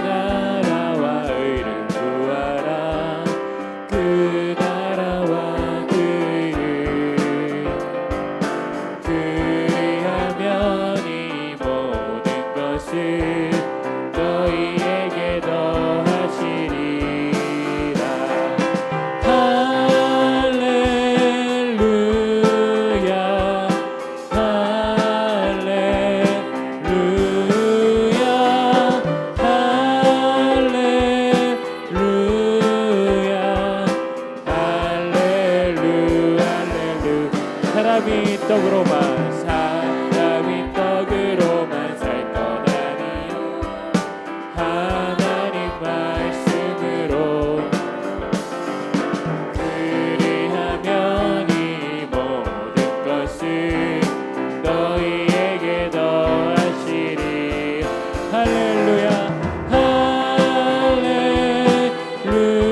나라와 의를 구하라. 그 나라와 그 의 그리하면 이 모든 것을 너희에게 더하시리라. 할렐루야 할렐루야 할렐루야 할렐루야. 사람이 떡으로만 살 것 아니요 하나님 말씀으로 그리하면 이 모든 것을 너희에게 더하시리. 할렐루야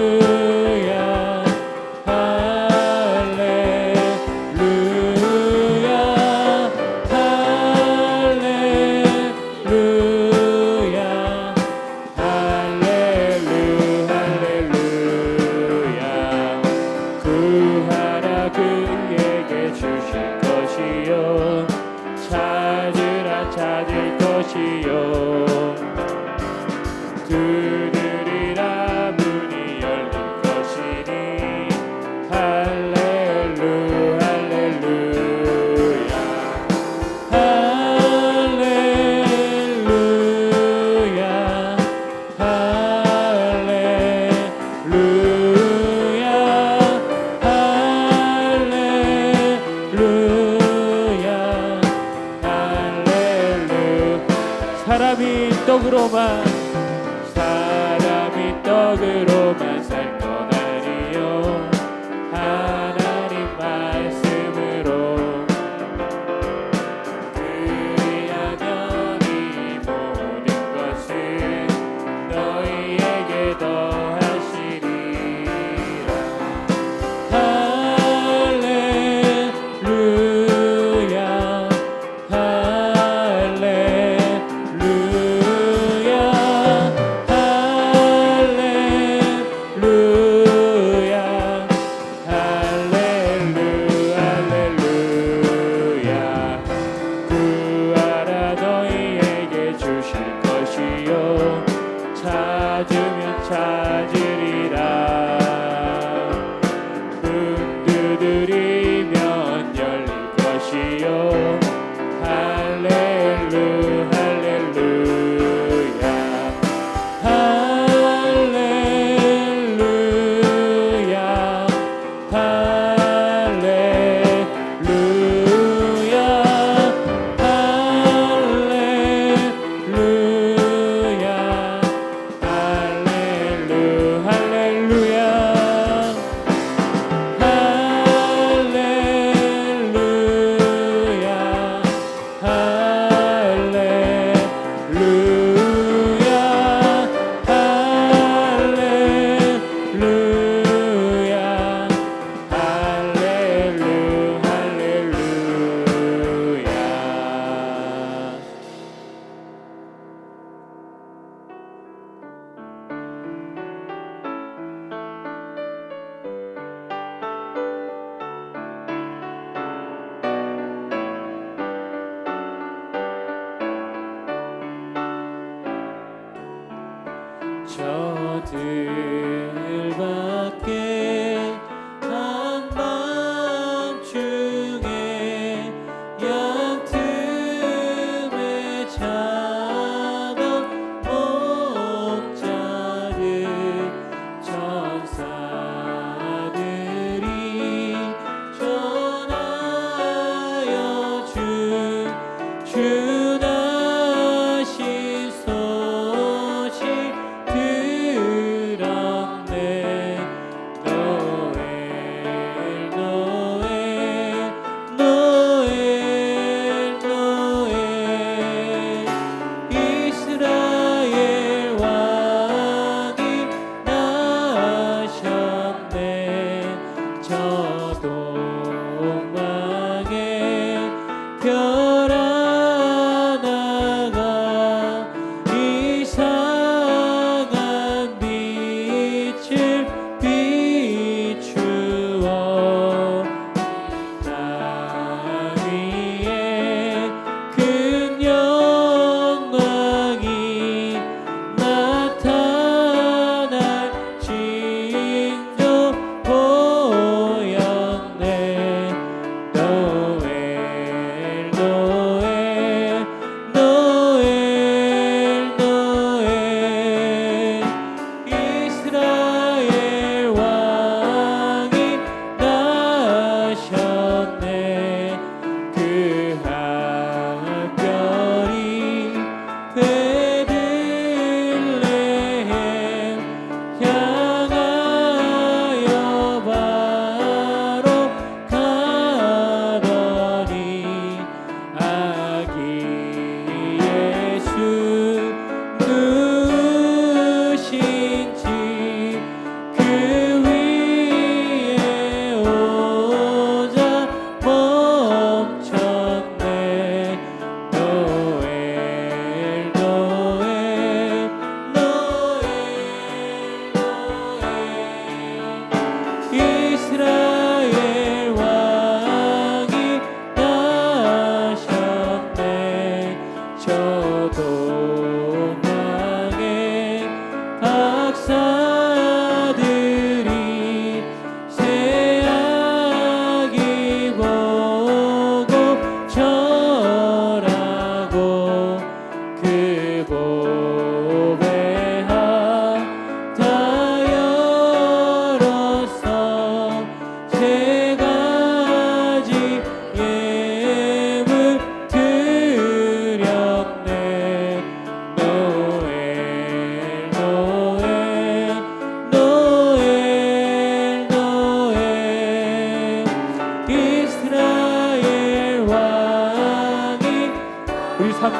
할렐루야 할렐루야 할렐루야 할렐루야. 구하라 그에게 주실 것이요 찾으라 찾을 것이요 두드리라 문이 열릴 것이니. 할렐루야 할렐루야 할렐루야 할렐루야 할렐루야 할렐루야. 사람이 떡으로만 살 것 아니요 하나님 말씀으로 그리하면 이 모든 것을 너희에게 더하시리라. 할렐루야 할렐루야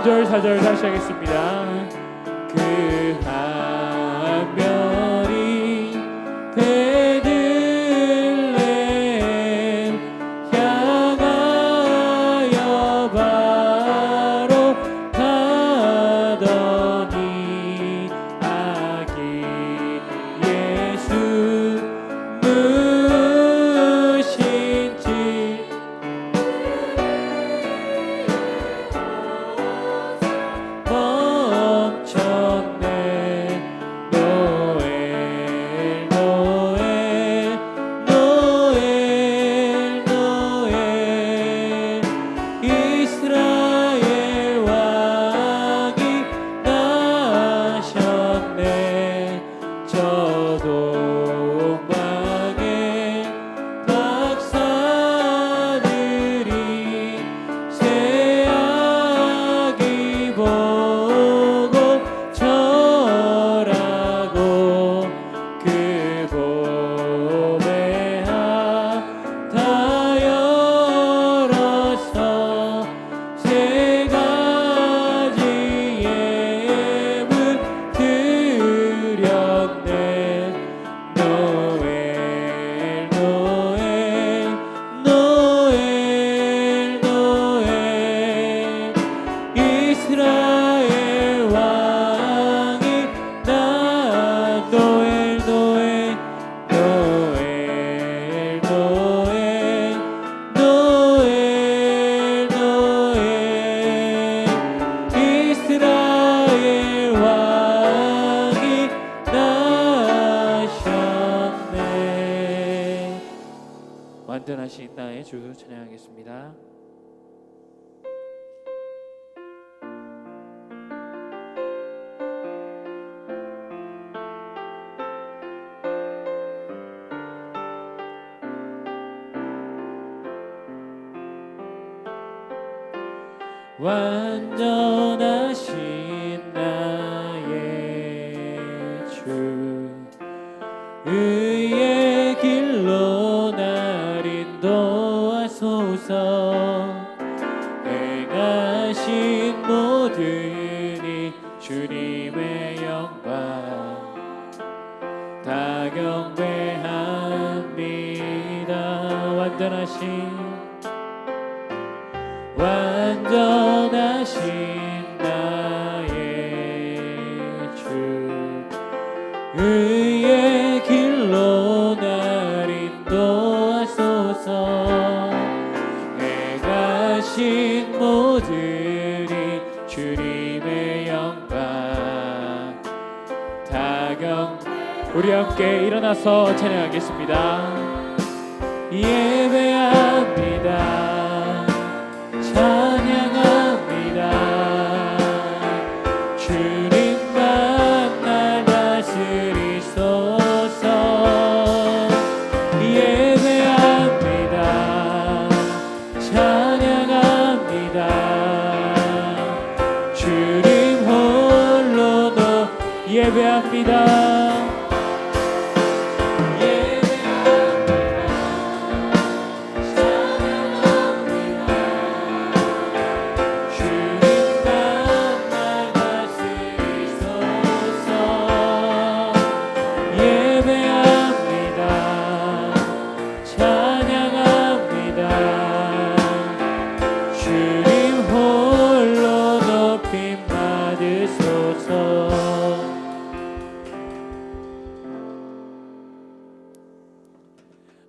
3절 4절 다시 하겠습니다. 그 한 별이 베들레헴 향하여 바로 가더니 아기 예수 무신지 멈췄네. 노엘 노엘 노엘 노엘 이스라엘 왕이 나셨네. 저 동방의 박사들이 새 아기 보고 절하고 그 봄에 다 열어서 세 가지 예물 드렸네. 노엘 노엘 노엘 노엘 이스라엘 왕이 나 노엘 노엘 노엘 노엘 노엘 노엘 이스라엘 왕이 나셨네. 완전하신 나의 주 찬양하겠습니다. 완전하신 나의 주 의의 길로 날 인도하소서. 행하신 모든 이 주님의 영광 다 경배합니다. 완전하신 나의 주 의의 길로 날 인도하소서. 행하신 모든 이 주님의 영광 다 우리 함께 일어나서 찬양하겠습니다. 예배합니다. 찬양합니다. 주님만 날 다스리소서. 예배합니다. 찬양합니다. 주님 홀로 너 예배합니다.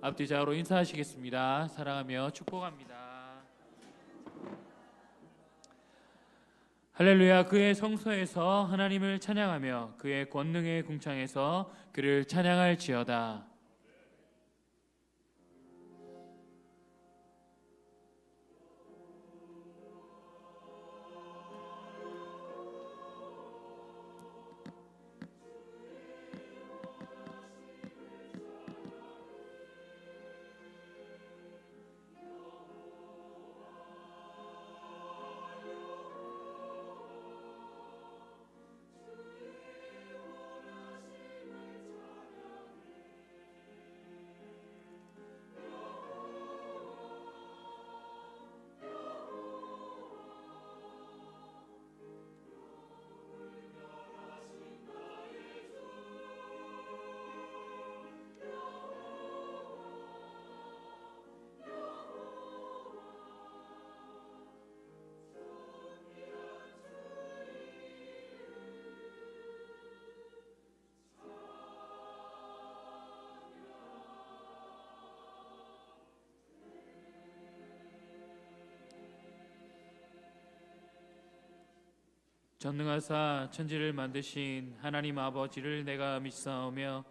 앞뒤좌우로 인사하시겠습니다. 사랑하며 축복합니다. 할렐루야. 그의 성소에서 하나님을 찬양하며 그의 권능의 궁창에서 그를 찬양할지어다. 전능하사 천지를 만드신 하나님 아버지를 내가 믿사오며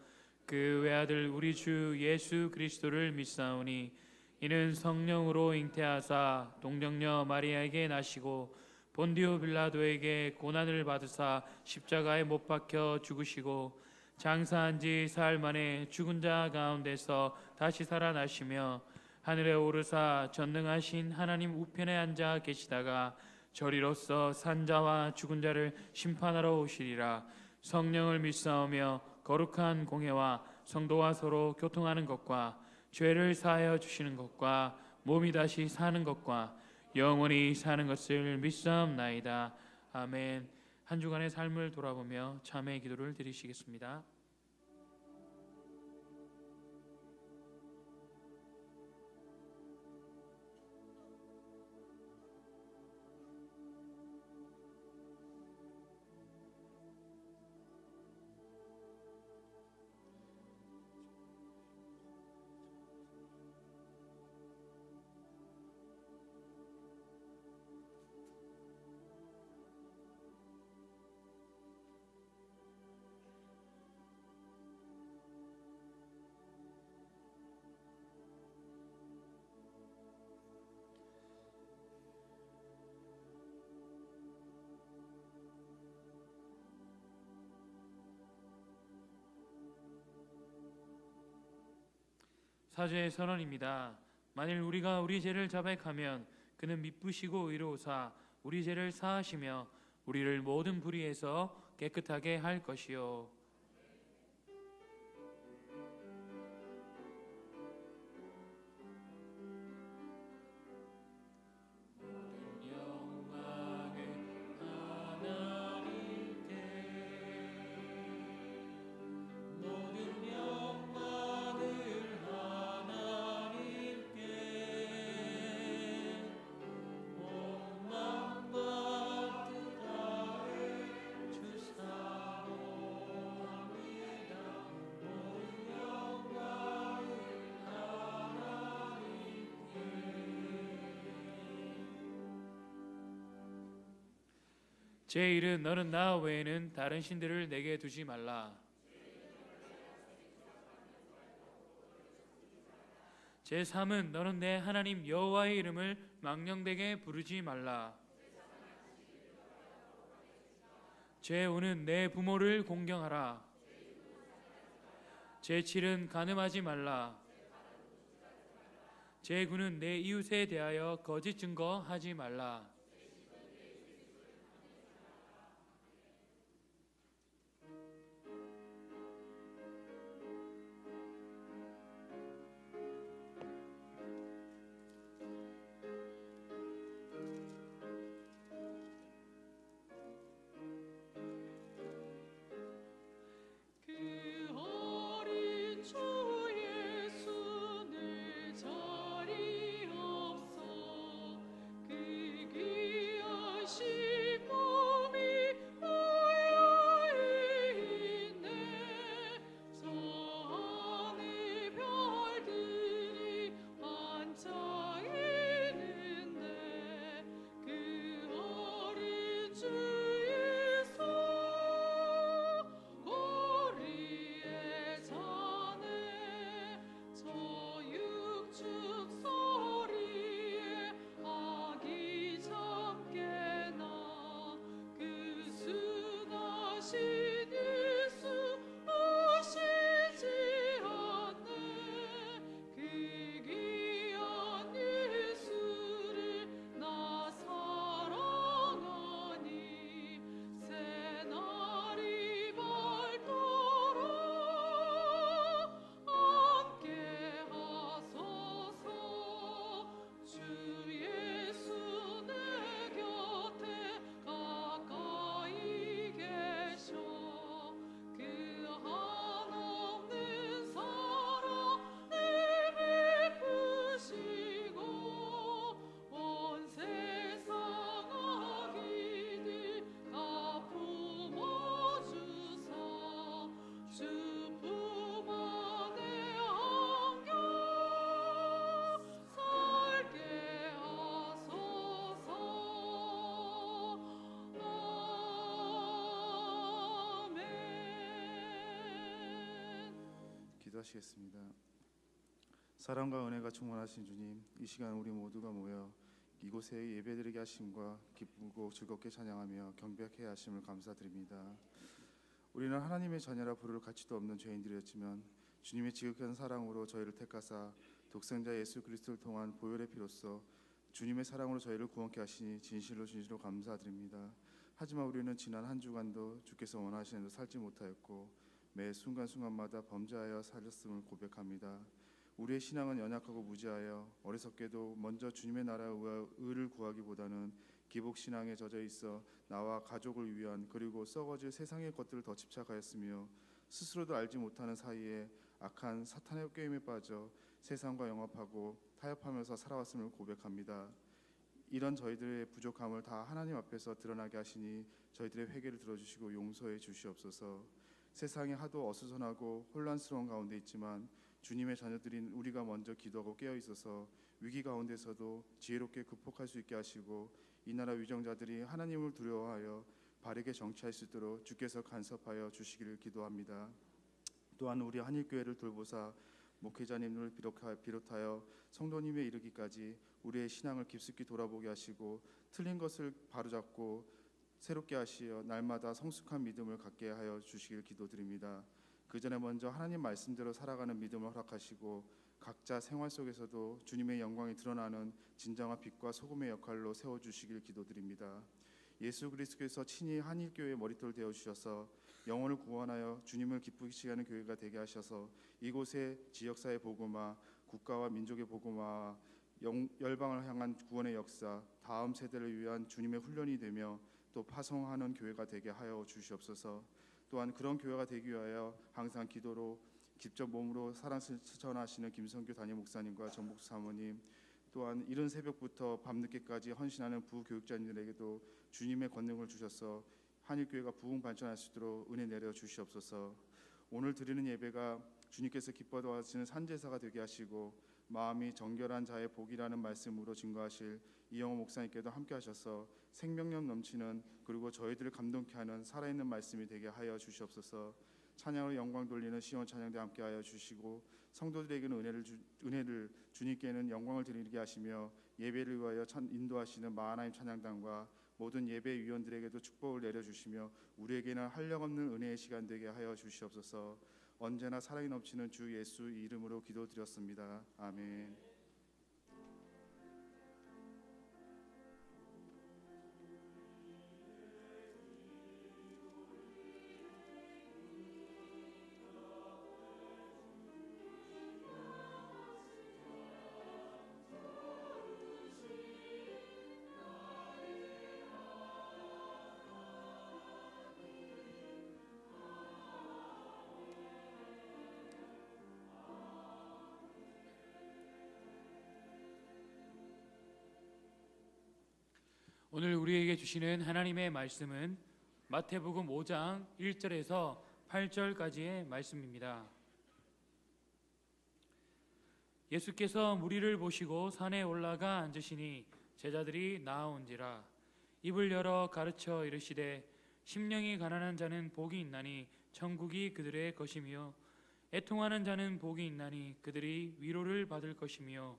그 외아들 우리 주 예수 그리스도를 믿사오니 이는 성령으로 잉태하사 동정녀 마리아에게 나시고 본디오 빌라도에게 고난을 받으사 십자가에 못 박혀 죽으시고 장사한 지 사흘 만에 죽은 자 가운데서 다시 살아나시며 하늘에 오르사 전능하신 하나님 우편에 앉아 계시다가 저리로서 산자와 죽은 자를 심판하러 오시리라. 성령을 믿사오며 거룩한 공회와 성도와 서로 교통하는 것과 죄를 사하여 주시는 것과 몸이 다시 사는 것과 영원히 사는 것을 믿사옵나이다. 아멘. 한 주간의 삶을 돌아보며 참회의 기도를 드리시겠습니다. 사죄의 선언입니다. 만일 우리가 우리 죄를 자백하면 그는 미쁘시고 의로우사 우리 죄를 사하시며 우리를 모든 불의에서 깨끗하게 할 것이요. 제1은 너는 나 외에는 다른 신들을 내게 두지 말라. 제3은 너는 내 하나님 여호와의 이름을 망령되게 부르지 말라. 제5는 내 부모를 공경하라. 제7은 간음하지 말라. 제9는 내 이웃에 대하여 거짓 증거하지 말라. 그 기도하시겠습니다. 사랑과 은혜가 충만하신 주님, 이 시간 우리 모두가 모여 이곳에 예배드리게 하심과 기쁘고 즐겁게 찬양하며 경배하게 하심을 감사드립니다. 우리는 하나님의 자녀라 부를 가치도 없는 죄인들이었지만 주님의 지극한 사랑으로 저희를 택하사 독생자 예수 그리스도를 통한 보혈의 피로써 주님의 사랑으로 저희를 구원케 하시니 진실로 감사드립니다. 하지만 우리는 지난 한 주간도 주께서 원하시는 대로 살지 못하였고 매 순간순간마다 범죄하여 살았음을 고백합니다. 우리의 신앙은 연약하고 무지하여 어리석게도 먼저 주님의 나라와 의를 구하기보다는 기복신앙에 젖어 있어 나와 가족을 위한 그리고 썩어질 세상의 것들을 더 집착하였으며 스스로도 알지 못하는 사이에 악한 사탄의 꾀임에 빠져 세상과 영합하고 타협하면서 살아왔음을 고백합니다. 이런 저희들의 부족함을 다 하나님 앞에서 드러나게 하시니 저희들의 회개를 들어주시고 용서해 주시옵소서. 세상이 하도 어수선하고 혼란스러운 가운데 있지만 주님의 자녀들인 우리가 먼저 기도하고 깨어 있어서 위기 가운데서도 지혜롭게 극복할 수 있게 하시고 이 나라 위정자들이 하나님을 두려워하여 바르게 정치할 수 있도록 주께서 간섭하여 주시기를 기도합니다. 또한 우리 한일교회를 돌보사 목회자님을 비롯하여 성도님에 이르기까지 우리의 신앙을 깊숙이 돌아보게 하시고 틀린 것을 바로잡고 새롭게 하시어 날마다 성숙한 믿음을 갖게 하여 주시길 기도드립니다. 그 전에 먼저 하나님 말씀대로 살아가는 믿음을 허락하시고 각자 생활 속에서도 주님의 영광이 드러나는 진정한 빛과 소금의 역할로 세워주시길 기도드립니다. 예수 그리스도께서 친히 한일교회의 머리돌 되어주셔서 영혼을 구원하여 주님을 기쁘시게 하는 교회가 되게 하셔서 이곳의 지역사회 복음화, 국가와 민족의 복음화, 열방을 향한 구원의 역사, 다음 세대를 위한 주님의 훈련이 되며 또 파송하는 교회가 되게 하여 주시옵소서. 또한 그런 교회가 되기 위하여 항상 기도로 직접 몸으로 사랑 실천하시는 김성규 담임 목사님과 전복수 사모님, 또한 이른 새벽부터 밤늦게까지 헌신하는 부교육자님들에게도 주님의 권능을 주셔서 한일교회가 부흥 발전할 수 있도록 은혜 내려 주시옵소서. 오늘 드리는 예배가 주님께서 기뻐하시는 산제사가 되게 하시고 마음이 정결한 자의 복이라는 말씀으로 증거하실 이영호 목사님께도 함께 하셔서 생명력 넘치는 그리고 저희들을 감동케 하는 살아있는 말씀이 되게 하여 주시옵소서. 찬양으로 영광 돌리는 시온 찬양대 함께 하여 주시고 성도들에게는 은혜를 주님께는 영광을 드리게 하시며 예배를 위하여 인도하시는 마하나임 찬양단과 모든 예배 위원들에게도 축복을 내려주시며 우리에게는 한량없는 은혜의 시간 되게 하여 주시옵소서. 언제나 사랑이 넘치는 주 예수 이름으로 기도드렸습니다. 아멘. 오늘 우리에게 주시는 하나님의 말씀은 마태복음 5장 1절에서 8절까지의 말씀입니다. 예수께서 무리를 보시고 산에 올라가 앉으시니 제자들이 나아온지라. 입을 열어 가르쳐 이르시되 심령이 가난한 자는 복이 있나니 천국이 그들의 것이며 애통하는 자는 복이 있나니 그들이 위로를 받을 것이며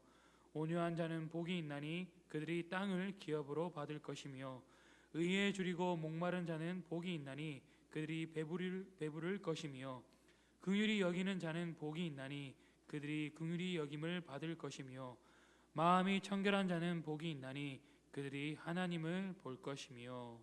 온유한 자는 복이 있나니 그들이 땅을 기업으로 받을 것이며 의에 줄이고 목마른 자는 복이 있나니 그들이 배부를 것이며 긍휼히 여기는 자는 복이 있나니 그들이 긍휼히 여김을 받을 것이며 마음이 청결한 자는 복이 있나니 그들이 하나님을 볼 것이며.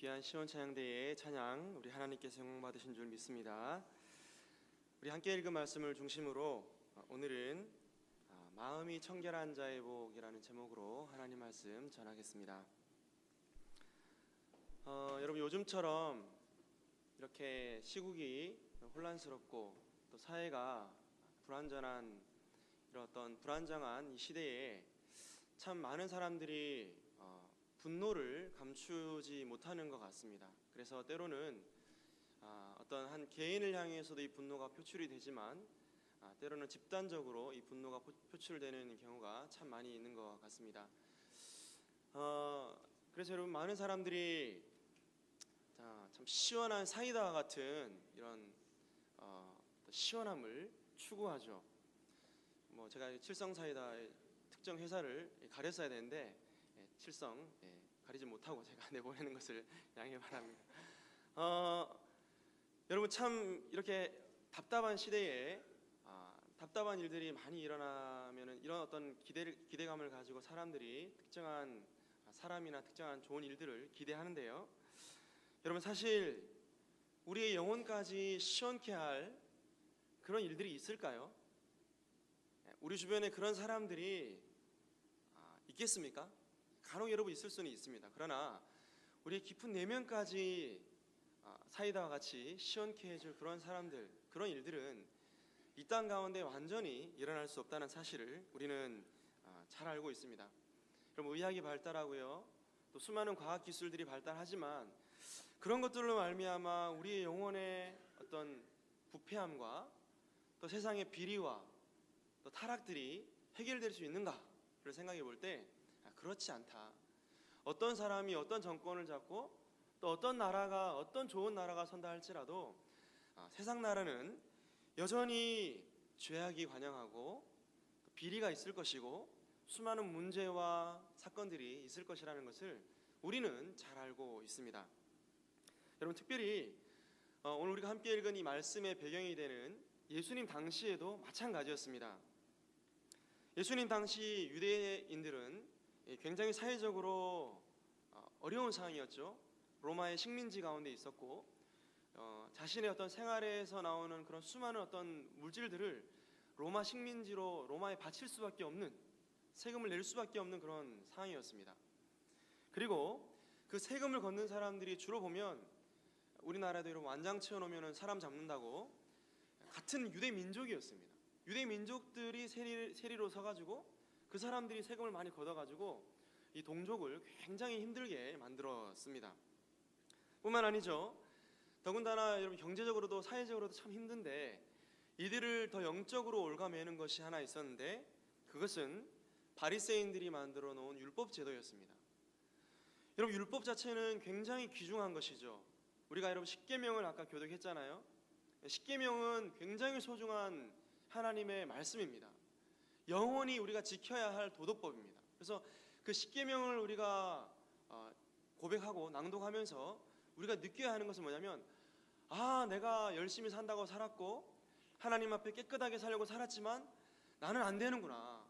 귀한 시온 찬양대의 찬양 우리 하나님께서 영광 받으신 줄 믿습니다. 우리 함께 읽은 말씀을 중심으로 오늘은 마음이 청결한 자의 복이라는 제목으로 하나님 말씀 전하겠습니다. 여러분, 요즘처럼 이렇게 시국이 혼란스럽고 또 사회가 불완전한 이런 어떤 불안정한 이 시대에 참 많은 사람들이 분노를 감추지 못하는 것 같습니다. 그래서 때로는 어떤 한 개인을 향해서도 이 분노가 표출이 되지만 때로는 집단적으로 이 분노가 표출되는 경우가 참 많이 있는 것 같습니다. 그래서 여러분, 많은 사람들이 참 시원한 사이다와 같은 이런 시원함을 추구하죠. 제가 칠성 사이다의 특정 회사를 가렸어야 되는데 칠성 가리지 못하고 제가 내보내는 것을 양해 바랍니다. 여러분, 참 이렇게 답답한 시대에 답답한 일들이 많이 일어나면은 이런 어떤 기대감을 가지고 사람들이 특정한 사람이나 특정한 좋은 일들을 기대하는데요. 여러분, 사실 우리의 영혼까지 시원케 할 그런 일들이 있을까요? 우리 주변에 그런 사람들이 있겠습니까? 간혹 여러분 있을 수는 있습니다. 그러나 우리의 깊은 내면까지 사이다와 같이 시원케 해줄 그런 사람들, 그런 일들은 이 땅 가운데 완전히 일어날 수 없다는 사실을 우리는 잘 알고 있습니다. 그럼 의학이 발달하고요, 또 수많은 과학 기술들이 발달하지만 그런 것들로 말미암아 우리의 영혼의 어떤 부패함과 또 세상의 비리와 또 타락들이 해결될 수 있는가를 생각해 볼 때 그렇지 않다. 어떤 사람이 어떤 정권을 잡고 또 어떤 나라가 어떤 좋은 나라가 선다 할지라도 세상 나라는 여전히 죄악이 관영하고 비리가 있을 것이고 수많은 문제와 사건들이 있을 것이라는 것을 우리는 잘 알고 있습니다. 여러분, 특별히 오늘 우리가 함께 읽은 이 말씀의 배경이 되는 예수님 당시에도 마찬가지였습니다. 예수님 당시 유대인들은 굉장히 사회적으로 어려운 상황이었죠. 로마의 식민지 가운데 있었고 자신의 어떤 생활에서 나오는 그런 수많은 어떤 물질들을 로마 식민지로 로마에 바칠 수밖에 없는, 세금을 낼 수밖에 없는 그런 상황이었습니다. 그리고 그 세금을 걷는 사람들이 주로 보면 우리나라에도 이런 완장 채워놓으면 사람 잡는다고 같은 유대 민족이었습니다. 유대 민족들이 세리로 서가지고 그 사람들이 세금을 많이 걷어가지고 이 동족을 굉장히 힘들게 만들었습니다. 뿐만 아니죠. 더군다나 여러분, 경제적으로도 사회적으로도 참 힘든데 이들을 더 영적으로 올가매는 것이 하나 있었는데 그것은 바리새인들이 만들어 놓은 율법 제도였습니다. 여러분, 율법 자체는 굉장히 귀중한 것이죠. 우리가 여러분 십계명을 아까 교독했잖아요. 십계명은 굉장히 소중한 하나님의 말씀입니다. 영원히 우리가 지켜야 할 도덕법입니다. 그래서 그 십계명을 우리가 고백하고 낭독하면서 우리가 느껴야 하는 것은 뭐냐면 내가 열심히 산다고 살았고 하나님 앞에 깨끗하게 살려고 살았지만 나는 안 되는구나.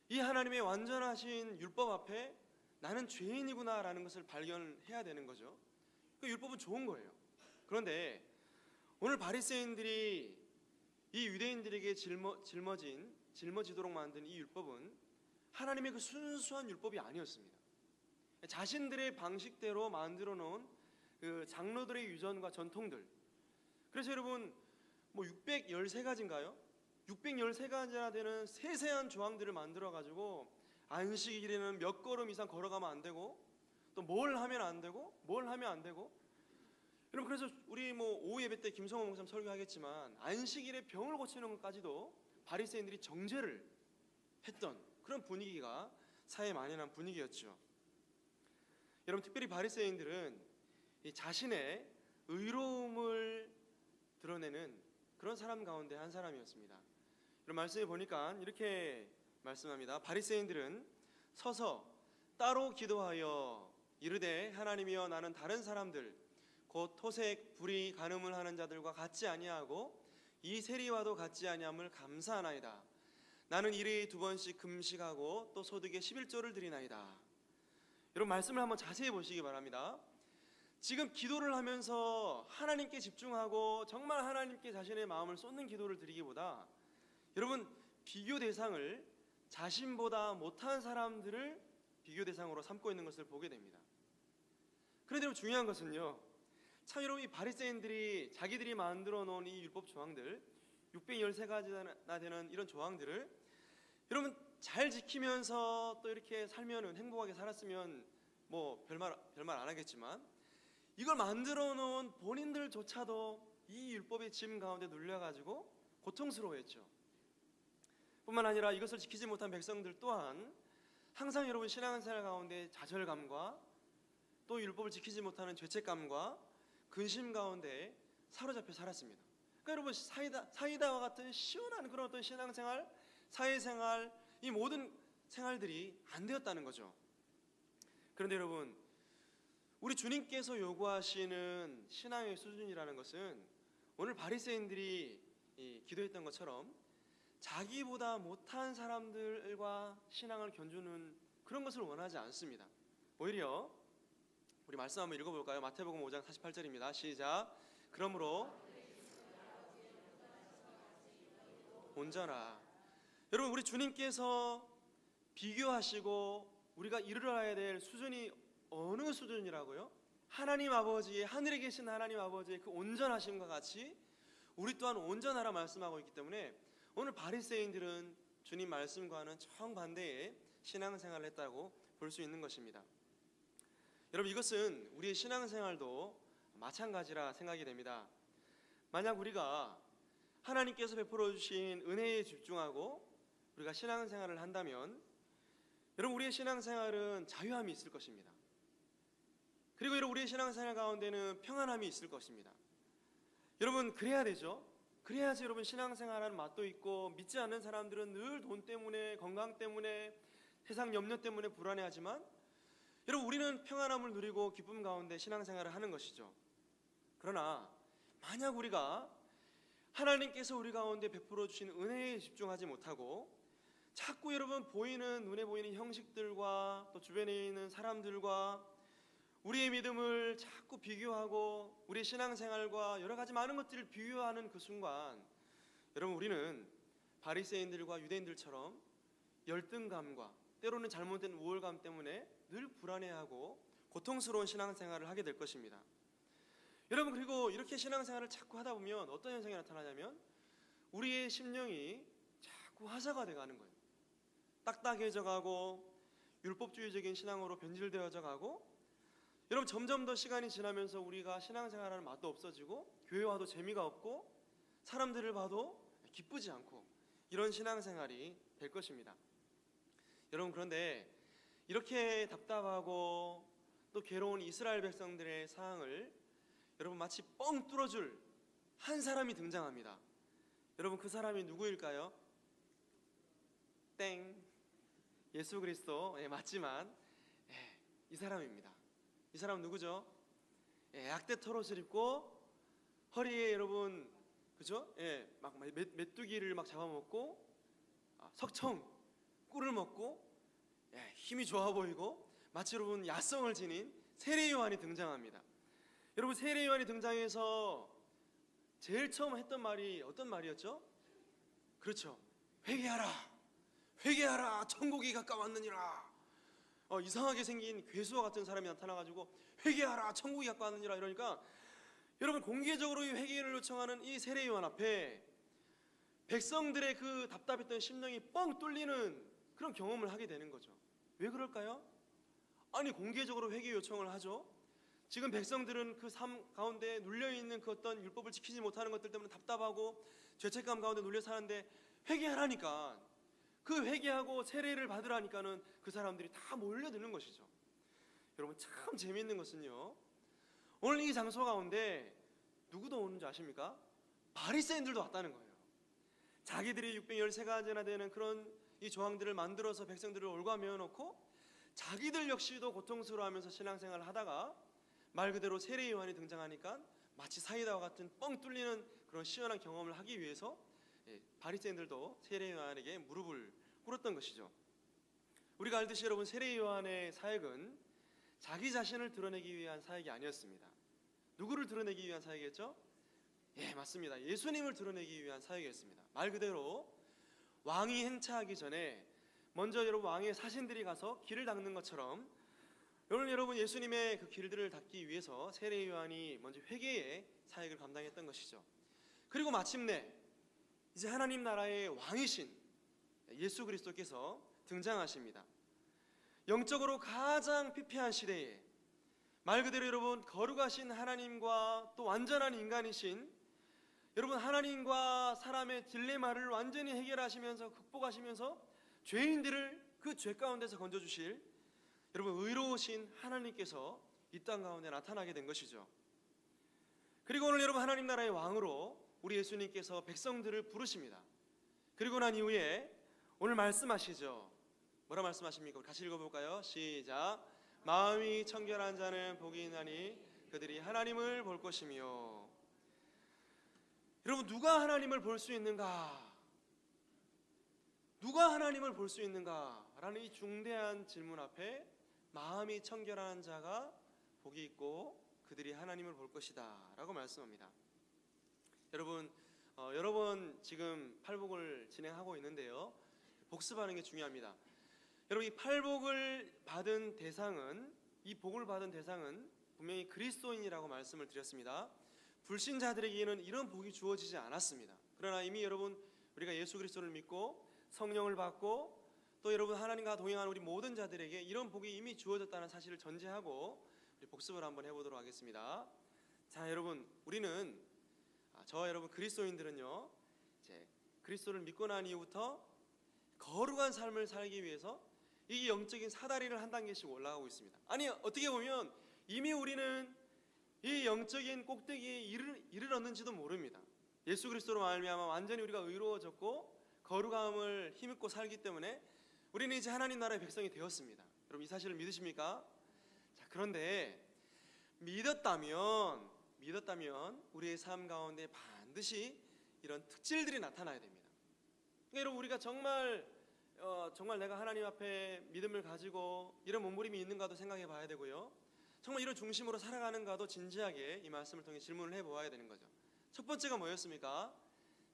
이 하나님의 완전하신 율법 앞에 나는 죄인이구나 라는 것을 발견해야 되는 거죠. 그 율법은 좋은 거예요. 그런데 오늘 바리새인들이 이 유대인들에게 짊어지도록 만든 이 율법은 하나님의 그 순수한 율법이 아니었습니다. 자신들의 방식대로 만들어 놓은 그 장로들의 유전과 전통들. 그래서 여러분 613가지인가요? 613가지나 되는 세세한 조항들을 만들어 가지고 안식일에는 몇 걸음 이상 걸어가면 안 되고 또 뭘 하면 안 되고 뭘 하면 안 되고. 여러분, 그래서 우리 오후 예배 때 김성호 목사님 설교하겠지만 안식일에 병을 고치는 것까지도 바리새인들이 정죄를 했던 그런 분위기가 사회에 만연한 분위기였죠. 여러분, 특별히 바리새인들은 이 자신의 의로움을 드러내는 그런 사람 가운데 한 사람이었습니다. 이런 말씀에 보니까 이렇게 말씀합니다. 바리새인들은 서서 따로 기도하여 이르되 하나님이여, 나는 다른 사람들 곧 토색, 불의, 간음을 하는 자들과 같지 아니하고 이 세리와도 같지 아니함을 감사하나이다. 나는 일일이 2번씩 금식하고 또 소득의 11조를 드리나이다. 여러분, 말씀을 한번 자세히 보시기 바랍니다. 지금 기도를 하면서 하나님께 집중하고 정말 하나님께 자신의 마음을 쏟는 기도를 드리기보다 여러분 비교 대상을 자신보다 못한 사람들을 비교 대상으로 삼고 있는 것을 보게 됩니다. 그런데 여러분 중요한 것은요, 참 여러분 이 바리새인들이 자기들이 만들어 놓은 이 율법 조항들 613가지나 되는 이런 조항들을 여러분 잘 지키면서 또 이렇게 살면은 행복하게 살았으면 뭐 별말 안 하겠지만, 이걸 만들어 놓은 본인들조차도 이 율법의 짐 가운데 눌려가지고 고통스러워했죠. 뿐만 아니라 이것을 지키지 못한 백성들 또한 항상 여러분 신앙생활 가운데 좌절감과 또 율법을 지키지 못하는 죄책감과 근심 가운데 사로잡혀 살았습니다. 그러니까 여러분 사이다와 같은 시원한 그런 어떤 신앙생활, 사회생활, 이 모든 생활들이 안 되었다는 거죠. 그런데 여러분, 우리 주님께서 요구하시는 신앙의 수준이라는 것은 오늘 바리새인들이 기도했던 것처럼 자기보다 못한 사람들과 신앙을 견주는 그런 것을 원하지 않습니다. 오히려 우리 말씀 한번 읽어볼까요? 마태복음 5장 48절입니다. 시작. 그러므로 온전하. 여러분, 우리 주님께서 비교하시고 우리가 이르러야 될 수준이 어느 수준이라고요? 하나님 아버지의, 하늘에 계신 하나님 아버지의 그 온전하심과 같이 우리 또한 온전하라 말씀하고 있기 때문에 오늘 바리새인들은 주님 말씀과는 정반대의 신앙생활을 했다고 볼 수 있는 것입니다. 여러분, 이것은 우리의 신앙생활도 마찬가지라 생각이 됩니다. 만약 우리가 하나님께서 베풀어 주신 은혜에 집중하고 우리가 신앙생활을 한다면 여러분, 우리의 신앙생활은 자유함이 있을 것입니다. 그리고 여러분, 우리의 신앙생활 가운데는 평안함이 있을 것입니다. 여러분, 그래야 되죠. 그래야지 여러분 신앙생활하는 맛도 있고, 믿지 않는 사람들은 늘 돈 때문에, 건강 때문에, 세상 염려 때문에 불안해하지만 여러분, 우리는 평안함을 누리고 기쁨 가운데 신앙생활을 하는 것이죠. 그러나 만약 우리가 하나님께서 우리 가운데 베풀어 주신 은혜에 집중하지 못하고 자꾸 여러분 눈에 보이는 형식들과 또 주변에 있는 사람들과 우리의 믿음을 자꾸 비교하고 우리의 신앙생활과 여러 가지 많은 것들을 비교하는 그 순간 여러분, 우리는 바리새인들과 유대인들처럼 열등감과 때로는 잘못된 우월감 때문에 늘 불안해하고 고통스러운 신앙생활을 하게 될 것입니다. 여러분, 그리고 이렇게 신앙생활을 자꾸 하다 보면 어떤 현상이 나타나냐면 우리의 심령이 자꾸 화사가 돼가는 거예요. 딱딱해져 가고 율법주의적인 신앙으로 변질되어져 가고, 여러분 점점 더 시간이 지나면서 우리가 신앙생활하는 맛도 없어지고 교회 와도 재미가 없고 사람들을 봐도 기쁘지 않고 이런 신앙생활이 될 것입니다. 여러분, 그런데 이렇게 답답하고 또 괴로운 이스라엘 백성들의 상황을 여러분 마치 뻥 뚫어줄 한 사람이 등장합니다. 여러분, 그 사람이 누구일까요? 땡. 예수 그리스도. 맞지만 이 사람입니다. 이 사람 누구죠? 약대 털옷을 입고 허리에 여러분 그죠? 막 메뚜기를 막 잡아먹고 석청 꿀을 먹고 힘이 좋아 보이고 마치 여러분 야성을 지닌 세례 요한이 등장합니다. 여러분, 세례 요한이 등장해서 제일 처음 했던 말이 어떤 말이었죠? 그렇죠. 회개하라, 회개하라, 천국이 가까웠느니라. 이상하게 생긴 괴수와 같은 사람이 나타나가지고 회개하라, 천국이 가까웠느니라 이러니까 여러분, 공개적으로 이 회개를 요청하는 이 세례 요한 앞에 백성들의 그 답답했던 심령이 뻥 뚫리는 그런 경험을 하게 되는 거죠. 왜 그럴까요? 아니, 공개적으로 회개 요청을 하죠. 지금 백성들은 그 삶 가운데 눌려있는 그 어떤 율법을 지키지 못하는 것들 때문에 답답하고 죄책감 가운데 눌려 사는데 회개하라니까, 그 회개하고 세례를 받으라니까는 그 사람들이 다 몰려드는 것이죠. 여러분, 참 재미있는 것은요, 오늘 이 장소 가운데 누구도 오는 줄 아십니까? 바리새인들도 왔다는 거예요. 자기들이 613가지나 되는 그런 이 조항들을 만들어서 백성들을 올가매어 놓고 자기들 역시도 고통스러워하면서 신앙생활을 하다가 말 그대로 세례 요한이 등장하니까 마치 사이다와 같은 뻥 뚫리는 그런 시원한 경험을 하기 위해서 바리새인들도 세례 요한에게 무릎을 꿇었던 것이죠. 우리가 알듯이 여러분, 세례 요한의 사역은 자기 자신을 드러내기 위한 사역이 아니었습니다. 누구를 드러내기 위한 사역이었죠? 예, 맞습니다. 예수님을 드러내기 위한 사역이었습니다. 말 그대로 왕이 행차하기 전에 먼저 여러분 왕의 사신들이 가서 길을 닦는 것처럼 오늘 여러분 예수님의 그 길들을 닦기 위해서 세례 요한이 먼저 회개의 사역을 감당했던 것이죠. 그리고 마침내 이제 하나님 나라의 왕이신 예수 그리스도께서 등장하십니다. 영적으로 가장 피폐한 시대에 말 그대로 여러분 거룩하신 하나님과 또 완전한 인간이신 여러분 하나님과 사람의 딜레마를 완전히 해결하시면서 극복하시면서 죄인들을 그 죄 가운데서 건져주실 여러분 의로우신 하나님께서 이 땅 가운데 나타나게 된 것이죠. 그리고 오늘 여러분 하나님 나라의 왕으로 우리 예수님께서 백성들을 부르십니다. 그리고 난 이후에 오늘 말씀하시죠. 뭐라 말씀하십니까? 같이 읽어볼까요? 시작. 마음이 청결한 자는 복이 있나니 그들이 하나님을 볼 것이며. 여러분 누가 하나님을 볼 수 있는가? 누가 하나님을 볼 수 있는가? 라는 이 중대한 질문 앞에 마음이 청결한 자가 복이 있고 그들이 하나님을 볼 것이다 라고 말씀합니다. 여러분 여러 번 지금 팔복을 진행하고 있는데요, 복습하는 게 중요합니다. 여러분 이 팔복을 받은 대상은, 이 복을 받은 대상은 분명히 그리스도인이라고 말씀을 드렸습니다. 불신자들에게는 이런 복이 주어지지 않았습니다. 그러나 이미 여러분 우리가 예수 그리스도를 믿고 성령을 받고 또 여러분 하나님과 동행하는 우리 모든 자들에게 이런 복이 이미 주어졌다는 사실을 전제하고 우리 복습을 한번 해보도록 하겠습니다. 자 여러분, 우리는 저와 여러분 그리스도인들은요 이제 그리스도를 믿고 난 이후부터 거룩한 삶을 살기 위해서 이 영적인 사다리를 한 단계씩 올라가고 있습니다. 아니 어떻게 보면 이미 우리는 이 영적인 꼭대기에 이르렀는지도 모릅니다. 예수 그리스도로 말미암아 완전히 우리가 의로워졌고 거룩함을 힘입고 살기 때문에 우리는 이제 하나님 나라의 백성이 되었습니다. 여러분 이 사실을 믿으십니까? 자, 그런데 믿었다면 우리의 삶 가운데 반드시 이런 특질들이 나타나야 됩니다. 그러니까 여러분 우리가 정말 내가 하나님 앞에 믿음을 가지고 이런 몸부림이 있는가도 생각해 봐야 되고요, 정말 이런 중심으로 살아가는가도 진지하게 이 말씀을 통해 질문을 해보아야 되는 거죠. 첫 번째가 뭐였습니까?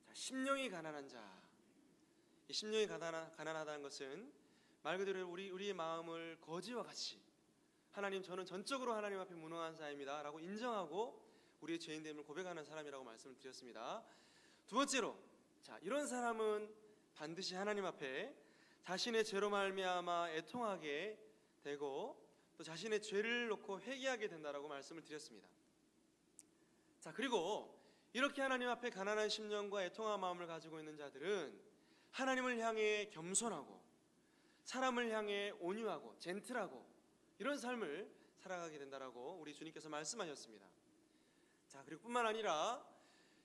자, 심령이 가난한 자. 이 심령이 가난하다는 것은 말 그대로 우리의 마음을 거지와 같이 하나님 저는 전적으로 하나님 앞에 무능한 자입니다 라고 인정하고 우리의 죄인됨을 고백하는 사람이라고 말씀을 드렸습니다. 두 번째로, 자 이런 사람은 반드시 하나님 앞에 자신의 죄로 말미암아 애통하게 되고 또 자신의 죄를 놓고 회개하게 된다라고 말씀을 드렸습니다. 자 그리고 이렇게 하나님 앞에 가난한 심령과 애통한 마음을 가지고 있는 자들은 하나님을 향해 겸손하고 사람을 향해 온유하고 젠틀하고 이런 삶을 살아가게 된다라고 우리 주님께서 말씀하셨습니다. 자 그리고 뿐만 아니라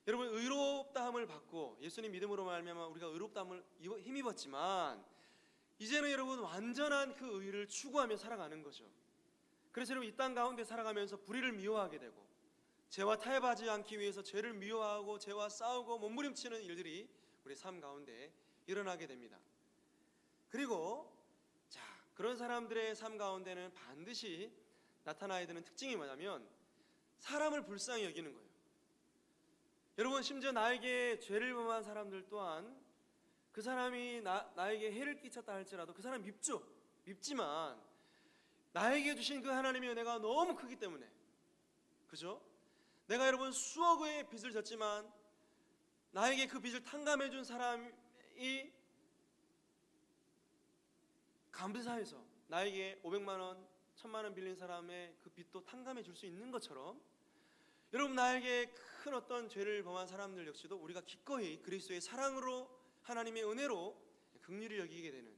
여러분 의롭다함을 받고 예수님 믿음으로 말미암아 우리가 의롭다함을 힘입었지만 이제는 여러분 완전한 그 의를 추구하며 살아가는 거죠. 그래서 여러분 이 땅 가운데 살아가면서 불의를 미워하게 되고 죄와 타협하지 않기 위해서 죄를 미워하고 죄와 싸우고 몸부림치는 일들이 우리 삶 가운데 일어나게 됩니다. 그리고 자 그런 사람들의 삶 가운데는 반드시 나타나야 되는 특징이 뭐냐면 사람을 불쌍히 여기는 거예요. 여러분 심지어 나에게 죄를 범한 사람들 또한 그 사람이 나에게 해를 끼쳤다 할지라도 그 사람 밉지만 나에게 주신 그 하나님의 은혜가 너무 크기 때문에, 그죠? 내가 여러분 수억의 빚을 졌지만 나에게 그 빚을 탕감해 준 사람이 감사해서 나에게 500만 원, 1000만 원 빌린 사람의 그 빚도 탕감해 줄 수 있는 것처럼 여러분 나에게 큰 어떤 죄를 범한 사람들 역시도 우리가 기꺼이 그리스도의 사랑으로 하나님의 은혜로 긍휼히 여기게 되는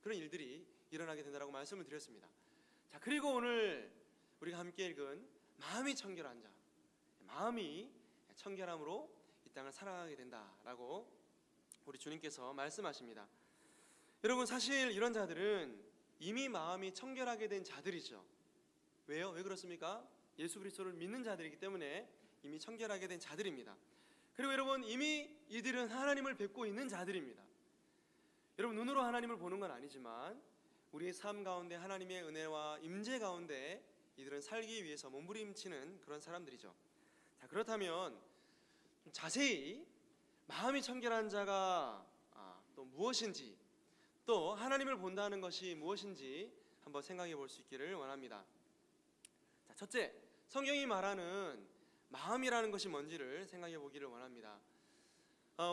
그런 일들이 일어나게 된다고 말씀을 드렸습니다. 자 그리고 오늘 우리가 함께 읽은 마음이 청결한 자, 마음이 청결함으로 이 땅을 살아가게 된다라고 우리 주님께서 말씀하십니다. 여러분 사실 이런 자들은 이미 마음이 청결하게 된 자들이죠. 왜요? 왜 그렇습니까? 예수 그리스도를 믿는 자들이기 때문에 이미 청결하게 된 자들입니다. 그리고 여러분 이미 이들은 하나님을 뵙고 있는 자들입니다. 여러분 눈으로 하나님을 보는 건 아니지만 우리의 삶 가운데 하나님의 은혜와 임재 가운데 이들은 살기 위해서 몸부림치는 그런 사람들이죠. 자, 그렇다면 좀 자세히 마음이 청결한 자가 또 무엇인지, 또 하나님을 본다는 것이 무엇인지 한번 생각해 볼 수 있기를 원합니다. 자, 첫째, 성경이 말하는 마음이라는 것이 뭔지를 생각해 보기를 원합니다.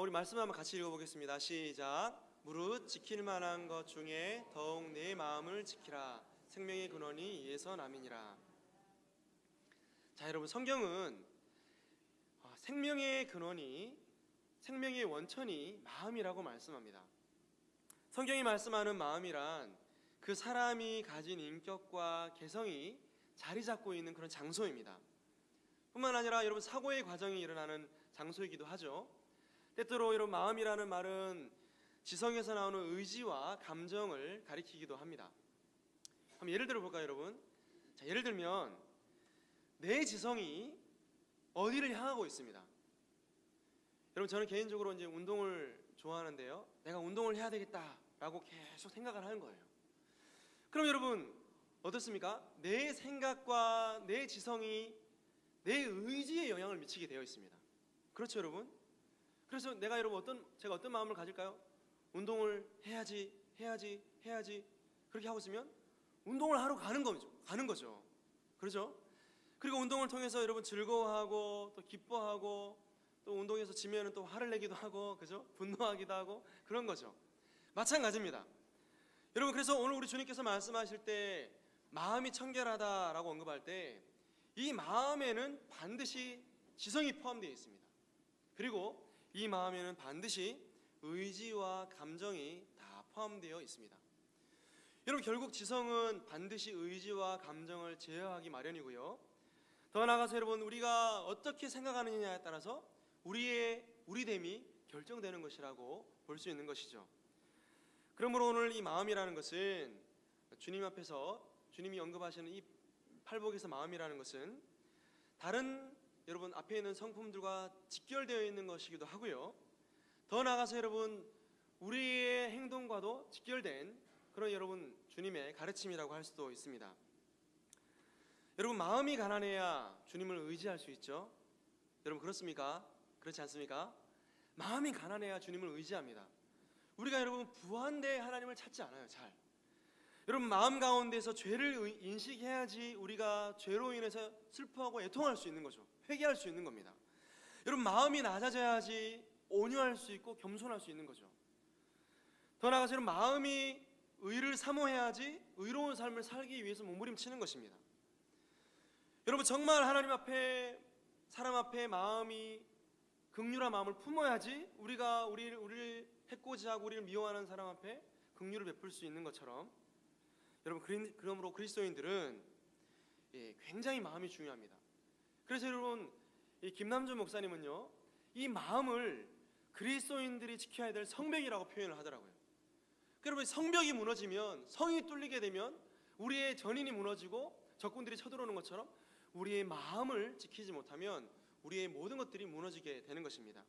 우리 말씀 한번 같이 읽어보겠습니다. 시작. 무릇 지킬 만한 것 중에 더욱 내 마음을 지키라. 생명의 근원이 이에서 남이니라. 자, 여러분, 성경은 생명의 근원이, 생명의 원천이 마음이라고 말씀합니다. 성경이 말씀하는 마음이란 그 사람이 가진 인격과 개성이 자리 잡고 있는 그런 장소입니다. 뿐만 아니라 여러분, 사고의 과정이 일어나는 장소이기도 하죠. 때때로 여러분, 마음이라는 말은 지성에서 나오는 의지와 감정을 가리키기도 합니다. 한번 예를 들어 볼까요, 여러분? 자, 예를 들면 내 지성이 어디를 향하고 있습니다. 여러분, 저는 개인적으로 이제 운동을 좋아하는데요. 내가 운동을 해야 되겠다라고 계속 생각을 하는 거예요. 그럼 여러분, 어떻습니까? 내 생각과 내 지성이 내 의지에 영향을 미치게 되어 있습니다. 그렇죠, 여러분? 그래서 제가 어떤 마음을 가질까요? 운동을 해야지 그렇게 하고 있으면 운동을 하러 가는 거죠. 그렇죠? 그리고 운동을 통해서 여러분 즐거워하고 또 기뻐하고 또 운동에서 지면은 또 화를 내기도 하고, 그죠? 분노하기도 하고 그런 거죠. 마찬가지입니다. 여러분, 그래서 오늘 우리 주님께서 말씀하실 때 마음이 청결하다라고 언급할 때 이 마음에는 반드시 지성이 포함되어 있습니다. 그리고 이 마음에는 반드시 의지와 감정이 다 포함되어 있습니다. 여러분, 결국 지성은 반드시 의지와 감정을 제어하기 마련이고요. 더 나아가서 여러분, 우리가 어떻게 생각하느냐에 따라서 우리됨이 결정되는 것이라고 볼 수 있는 것이죠. 그러므로 오늘 이 마음이라는 것은 주님 앞에서 주님이 언급하시는 이 팔복에서 마음이라는 것은 다른 여러분 앞에 있는 성품들과 직결되어 있는 것이기도 하고요. 더 나아가서 여러분, 우리의 행동과도 직결된 그런 여러분 주님의 가르침이라고 할 수도 있습니다. 여러분, 마음이 가난해야 주님을 의지할 수 있죠. 여러분, 그렇습니까? 그렇지 않습니까? 마음이 가난해야 주님을 의지합니다. 우리가 여러분 부한데 하나님을 찾지 않아요, 잘. 여러분, 마음 가운데서 죄를 인식해야지 우리가 죄로 인해서 슬퍼하고 애통할 수 있는 거죠. 회개할 수 있는 겁니다. 여러분, 마음이 낮아져야지 온유할 수 있고 겸손할 수 있는 거죠. 더 나아가서 여러분, 마음이 의를 사모해야지 의로운 삶을 살기 위해서 몸부림치는 것입니다. 여러분, 정말 하나님 앞에, 사람 앞에 마음이 긍휼한 마음을 품어야지 우리를 해코지 하고 우리를 미워하는 사람 앞에 긍휼을 베풀 수 있는 것처럼, 여러분, 그러므로 그리스도인들은 굉장히 마음이 중요합니다. 그래서 여러분, 이 김남준 목사님은요, 이 마음을 그리스도인들이 지켜야 될 성벽이라고 표현을 하더라고요. 여러분, 성벽이 무너지면, 성이 뚫리게 되면 우리의 전인이 무너지고 적군들이 쳐들어오는 것처럼 우리의 마음을 지키지 못하면 우리의 모든 것들이 무너지게 되는 것입니다.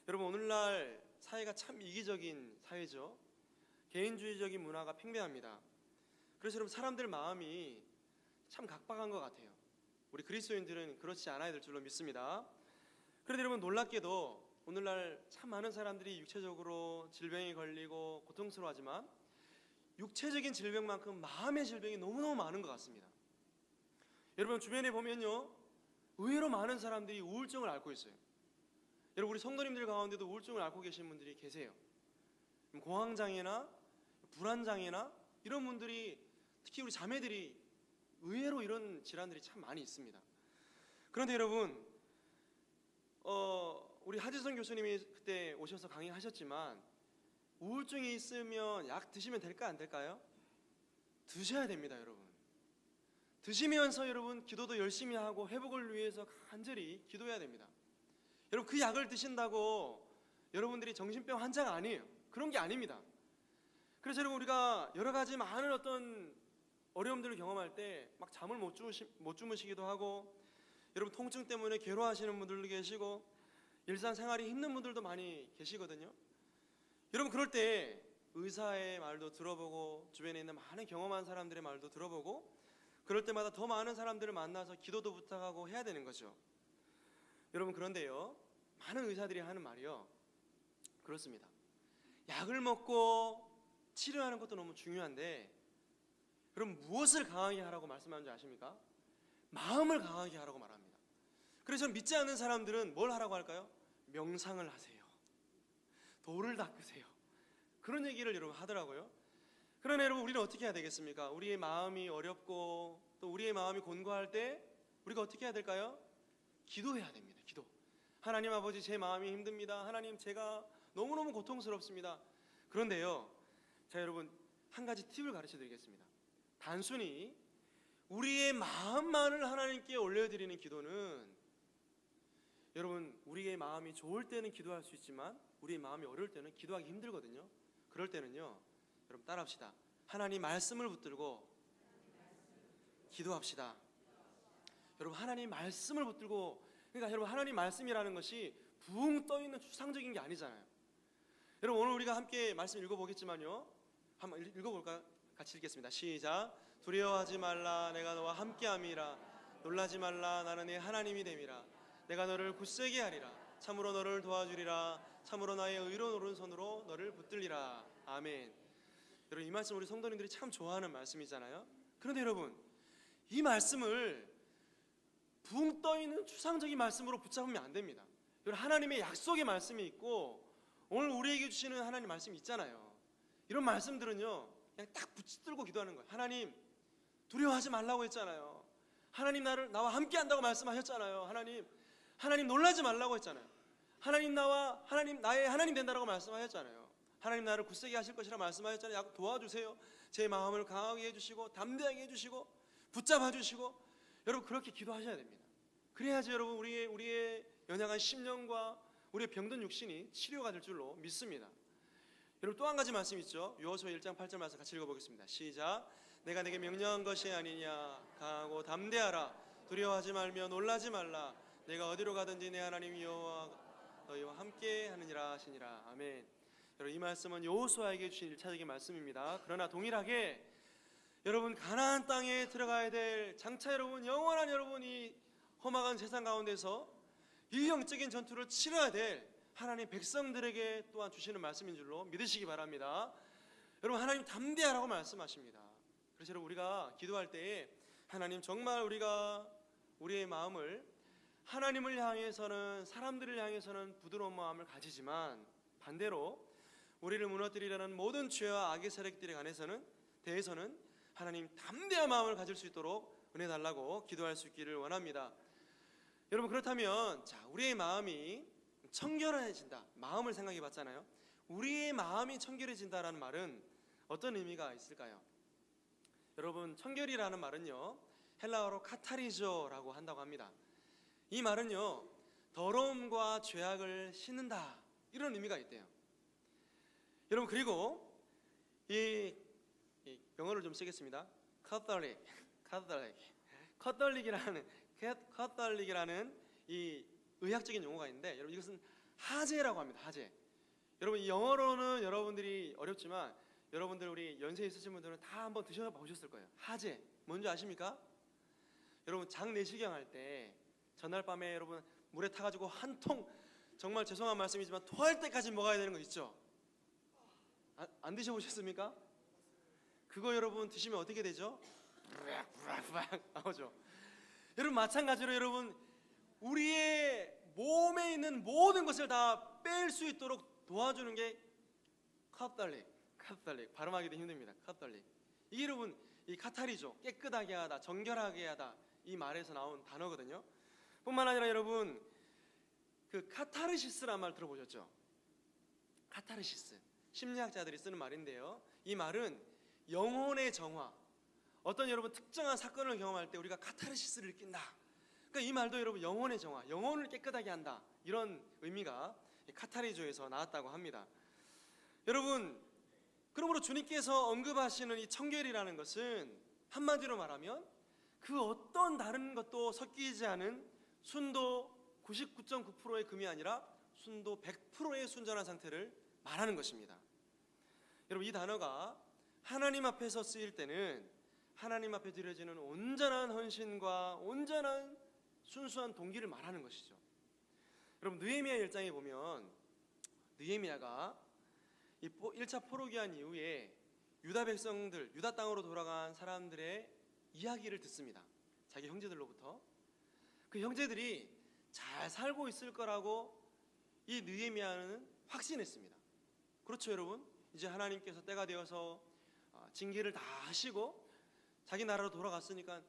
여러분, 오늘날 사회가 참 이기적인 사회죠. 개인주의적인 문화가 팽배합니다. 그래서 여러분, 사람들 마음이 참 각박한 것 같아요. 우리 그리스도인들은 그렇지 않아야 될 줄로 믿습니다. 그런데 여러분, 놀랍게도 오늘날 참 많은 사람들이 육체적으로 질병에 걸리고 고통스러워하지만 육체적인 질병만큼 마음의 질병이 너무너무 많은 것 같습니다. 여러분, 주변에 보면요, 의외로 많은 사람들이 우울증을 앓고 있어요. 여러분, 우리 성도님들 가운데도 우울증을 앓고 계신 분들이 계세요. 공황장애나 불안장애나 이런 분들이, 특히 우리 자매들이 의외로 이런 질환들이 참 많이 있습니다. 그런데 여러분, 우리 하지선 교수님이 그때 오셔서 강의하셨지만 우울증이 있으면 약 드시면 될까 안 될까요? 드셔야 됩니다, 여러분. 드시면서 여러분 기도도 열심히 하고 회복을 위해서 간절히 기도해야 됩니다. 여러분, 그 약을 드신다고 여러분들이 정신병 환자가 아니에요. 그런 게 아닙니다. 그래서 여러분, 우리가 여러 가지 많은 어떤 어려움들을 경험할 때 막 잠을 못 주무시기도 하고, 여러분 통증 때문에 괴로워하시는 분들도 계시고 일상생활이 힘든 분들도 많이 계시거든요. 여러분, 그럴 때 의사의 말도 들어보고 주변에 있는 많은 경험한 사람들의 말도 들어보고 그럴 때마다 더 많은 사람들을 만나서 기도도 부탁하고 해야 되는 거죠. 여러분, 그런데요, 많은 의사들이 하는 말이요, 그렇습니다. 약을 먹고 치료하는 것도 너무 중요한데, 그럼 무엇을 강하게 하라고 말씀하는지 아십니까? 마음을 강하게 하라고 말합니다. 그래서 믿지 않는 사람들은 뭘 하라고 할까요? 명상을 하세요, 돌을 닦으세요, 그런 얘기를 여러분 하더라고요. 그러나 여러분, 우리는 어떻게 해야 되겠습니까? 우리의 마음이 어렵고 또 우리의 마음이 곤고할 때 우리가 어떻게 해야 될까요? 기도해야 됩니다. 기도. 하나님 아버지, 제 마음이 힘듭니다. 하나님, 제가 너무너무 고통스럽습니다. 그런데요, 자, 여러분, 한 가지 팁을 가르쳐 드리겠습니다. 단순히 우리의 마음만을 하나님께 올려드리는 기도는, 여러분, 우리의 마음이 좋을 때는 기도할 수 있지만 우리의 마음이 어려울 때는 기도하기 힘들거든요. 그럴 때는요, 여러분 따라합시다. 하나님 말씀을 붙들고 기도합시다. 여러분, 하나님 말씀을 붙들고, 그러니까 여러분, 하나님 말씀이라는 것이 붕 떠있는 추상적인 게 아니잖아요. 여러분, 오늘 우리가 함께 말씀 읽어보겠지만요, 한번 읽어볼까요? 같이 읽겠습니다. 시작. 두려워하지 말라, 내가 너와 함께함이라. 놀라지 말라, 나는 네 하나님이 됨이라. 내가 너를 굳세게 하리라. 참으로 너를 도와주리라. 참으로 나의 의로운 오른손으로 너를 붙들리라. 아멘. 여러분, 이 말씀 우리 성도님들이 참 좋아하는 말씀이잖아요. 그런데 여러분, 이 말씀을 붕 떠있는 추상적인 말씀으로 붙잡으면 안 됩니다. 여러분, 하나님의 약속의 말씀이 있고 오늘 우리에게 주시는 하나님 말씀이 있잖아요. 이런 말씀들은요, 그냥 딱 붙들고 기도하는 거예요. 하나님, 두려워하지 말라고 했잖아요. 하나님, 나와 함께 한다고 말씀하셨잖아요. 하나님 놀라지 말라고 했잖아요. 하나님 나의 하나님 된다라고 말씀하셨잖아요. 하나님 나를 굳세게 하실 것이라 말씀하셨잖아요. 도와주세요. 제 마음을 강하게 해주시고 담대하게 해주시고 붙잡아 주시고, 여러분, 그렇게 기도하셔야 됩니다. 그래야지 여러분, 우리의 연약한 심령과 우리의 병든 육신이 치료가 될 줄로 믿습니다. 여러분, 또 한 가지 말씀 있죠. 요호수아 1장 8절 말씀 같이 읽어보겠습니다. 시작. 내가 내게 명령한 것이 아니냐. 강하고 담대하라. 두려워하지 말며 놀라지 말라. 내가 어디로 가든지 내 하나님 여호와가 너희와 함께 하느니라 하시니라. 아멘. 여러분, 이 말씀은 여호수아에게 주신 1차적인 말씀입니다. 그러나 동일하게 여러분, 가나안 땅에 들어가야 될 장차 여러분, 영원한 여러분이 험악한 세상 가운데서 이 영적인 전투를 치러야 될 하나님 백성들에게 또한 주시는 말씀인 줄로 믿으시기 바랍니다. 여러분, 하나님 담대하라고 말씀하십니다. 그래서 여러분, 우리가 기도할 때에 하나님, 정말 우리가 우리의 마음을 하나님을 향해서는, 사람들을 향해서는 부드러운 마음을 가지지만 반대로 우리를 무너뜨리려는 모든 죄와 악의 세력들에 대해서는 하나님 담대한 마음을 가질 수 있도록 은혜 달라고 기도할 수 있기를 원합니다. 여러분, 그렇다면 자, 우리의 마음이 청결해진다, 마음을 생각해 봤잖아요. 우리의 마음이 청결해진다라는 말은 어떤 의미가 있을까요? 여러분, 청결이라는 말은요, 헬라어로 카타리조라고 한다고 합니다. 이 말은요, 더러움과 죄악을 씻는다, 이런 의미가 있대요. 여러분, 그리고 이 영어를 좀 쓰겠습니다. 카톨릭이라는 이 의학적인 용어가 있는데, 여러분, 이것은 하제라고 합니다. 하제. 여러분, 이 영어로는 여러분들이 어렵지만 여러분들, 우리 연세 있으신 분들은 다 한번 드셔보셨을 거예요. 하제 뭔지 아십니까? 여러분, 장내시경 할 때 전날 밤에 여러분 물에 타가지고 한 통, 정말 죄송한 말씀이지만 토할 때까지 먹어야 되는 거 있죠? 안 드셔보셨습니까? 그거 여러분 드시면 어떻게 되죠? 부락부락 나오죠. 여러분, 마찬가지로 여러분, 우리의 몸에 있는 모든 것을 다 뺄 수 있도록 도와주는 게 카톨릭, 발음하기도 힘듭니다. 카톨릭. 이게 여러분, 이 카타리죠. 깨끗하게 하다, 정결하게 하다, 이 말에서 나온 단어거든요. 뿐만 아니라 여러분, 그 카타르시스라는 말 들어보셨죠? 카타르시스, 심리학자들이 쓰는 말인데요, 이 말은 영혼의 정화, 어떤 여러분 특정한 사건을 경험할 때 우리가 카타르시스를 느낀다. 그러니까 이 말도 여러분, 영혼의 정화, 영혼을 깨끗하게 한다, 이런 의미가 카타리조에서 나왔다고 합니다. 여러분, 그러므로 주님께서 언급하시는 이 청결이라는 것은 한마디로 말하면 그 어떤 다른 것도 섞이지 않은 순도 99.9%의 금이 아니라 순도 100%의 순전한 상태를 말하는 것입니다. 여러분, 이 단어가 하나님 앞에서 쓰일 때는 하나님 앞에 드려지는 온전한 헌신과 온전한 순수한 동기를 말하는 것이죠. 여러분, 느헤미야 1장에 보면 느헤미야가 이 1차 포로기한 이후에 유다 백성들, 유다 땅으로 돌아간 사람들의 이야기를 듣습니다. 자기 형제들로부터. 그 형제들이 잘 살고 있을 거라고 이 느헤미야는 확신했습니다. 그렇죠, 여러분? 이제 하나님께서 때가 되어서 징계를 다 하시고 자기 나라로 돌아갔으니까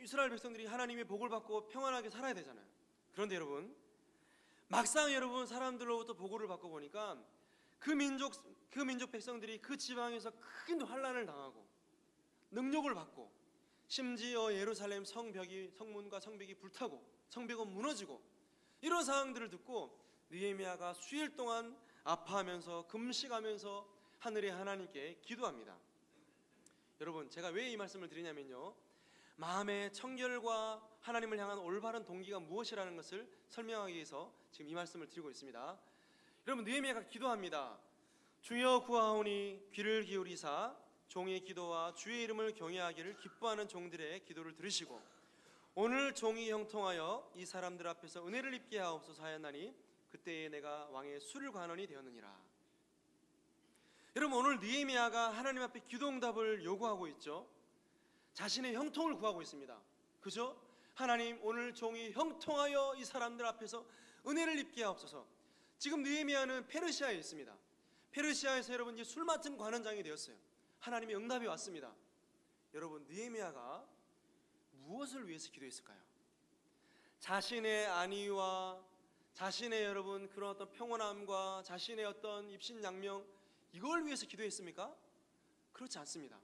이스라엘 백성들이 하나님의 복을 받고 평안하게 살아야 되잖아요. 그런데 여러분, 막상 여러분 사람들로부터 보고를 받고 보니까 그 민족 백성들이 그 지방에서 큰 환난을 당하고 능욕을 받고 심지어 예루살렘 성문과 성벽이 불타고 성벽은 무너지고 이런 상황들을 듣고 느헤미야가 수일 동안 아파하면서 금식하면서 하늘의 하나님께 기도합니다. 여러분, 제가 왜 이 말씀을 드리냐면요, 마음의 청결과 하나님을 향한 올바른 동기가 무엇이라는 것을 설명하기 위해서 지금 이 말씀을 드리고 있습니다. 여러분, 느헤미야가 기도합니다. 주여 구하오니 귀를 기울이사 종의 기도와 주의 이름을 경외하기를 기뻐하는 종들의 기도를 들으시고 오늘 종이 형통하여 이 사람들 앞에서 은혜를 입게 하옵소서 하였나니 그때에 내가 왕의 수를 관원이 되었느니라. 여러분, 오늘 느헤미야가 하나님 앞에 기도응답을 요구하고 있죠. 자신의 형통을 구하고 있습니다. 그죠? 하나님, 오늘 종이 형통하여 이 사람들 앞에서 은혜를 입게 하옵소서. 지금 느헤미야는 페르시아에 있습니다. 페르시아에서 여러분 이제 술 맡은 관원장이 되었어요. 하나님의 응답이 왔습니다. 여러분, 느헤미야가 무엇을 위해서 기도했을까요? 자신의 안위와 자신의 여러분 그런 어떤 평온함과 자신의 어떤 입신양명, 이걸 위해서 기도했습니까? 그렇지 않습니다.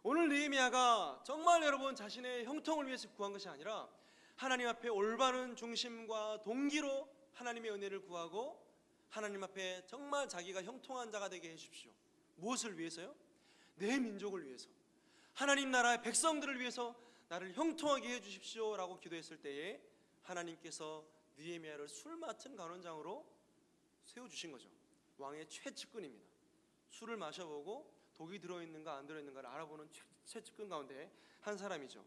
오늘 느헤미야가 정말 여러분 자신의 형통을 위해서 구한 것이 아니라 하나님 앞에 올바른 중심과 동기로 하나님의 은혜를 구하고 하나님 앞에 정말 자기가 형통한 자가 되게 해주십시오. 무엇을 위해서요? 내 민족을 위해서, 하나님 나라의 백성들을 위해서 나를 형통하게 해주십시오 라고 기도했을 때에 하나님께서 느헤미야를 술 맡은 관원장으로 세워주신 거죠. 왕의 최측근입니다. 술을 마셔보고 독이 들어있는가 안 들어있는가를 알아보는 최측근 가운데 한 사람이죠.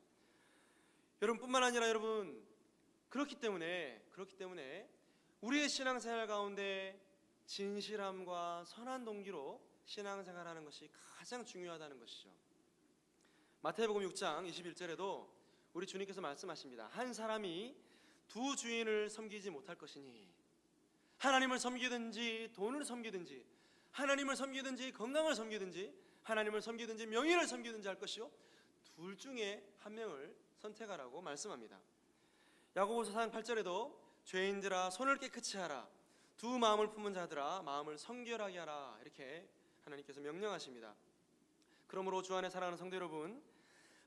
여러분, 뿐만 아니라 여러분, 그렇기 때문에 우리의 신앙생활 가운데 진실함과 선한 동기로 신앙생활하는 것이 가장 중요하다는 것이죠. 마태복음 6장 21절에도 우리 주님께서 말씀하십니다. 한 사람이 두 주인을 섬기지 못할 것이니 하나님을 섬기든지 돈을 섬기든지 하나님을 섬기든지 건강을 섬기든지 하나님을 섬기든지 명예를 섬기든지 할 것이요 둘 중에 한 명을 선택하라고 말씀합니다. 야고보서 4장 8절에도 죄인들아 손을 깨끗이 하라, 두 마음을 품은 자들아 마음을 성결하게 하라, 이렇게 하나님께서 명령하십니다. 그러므로 주 안에 사랑하는 성도 여러분,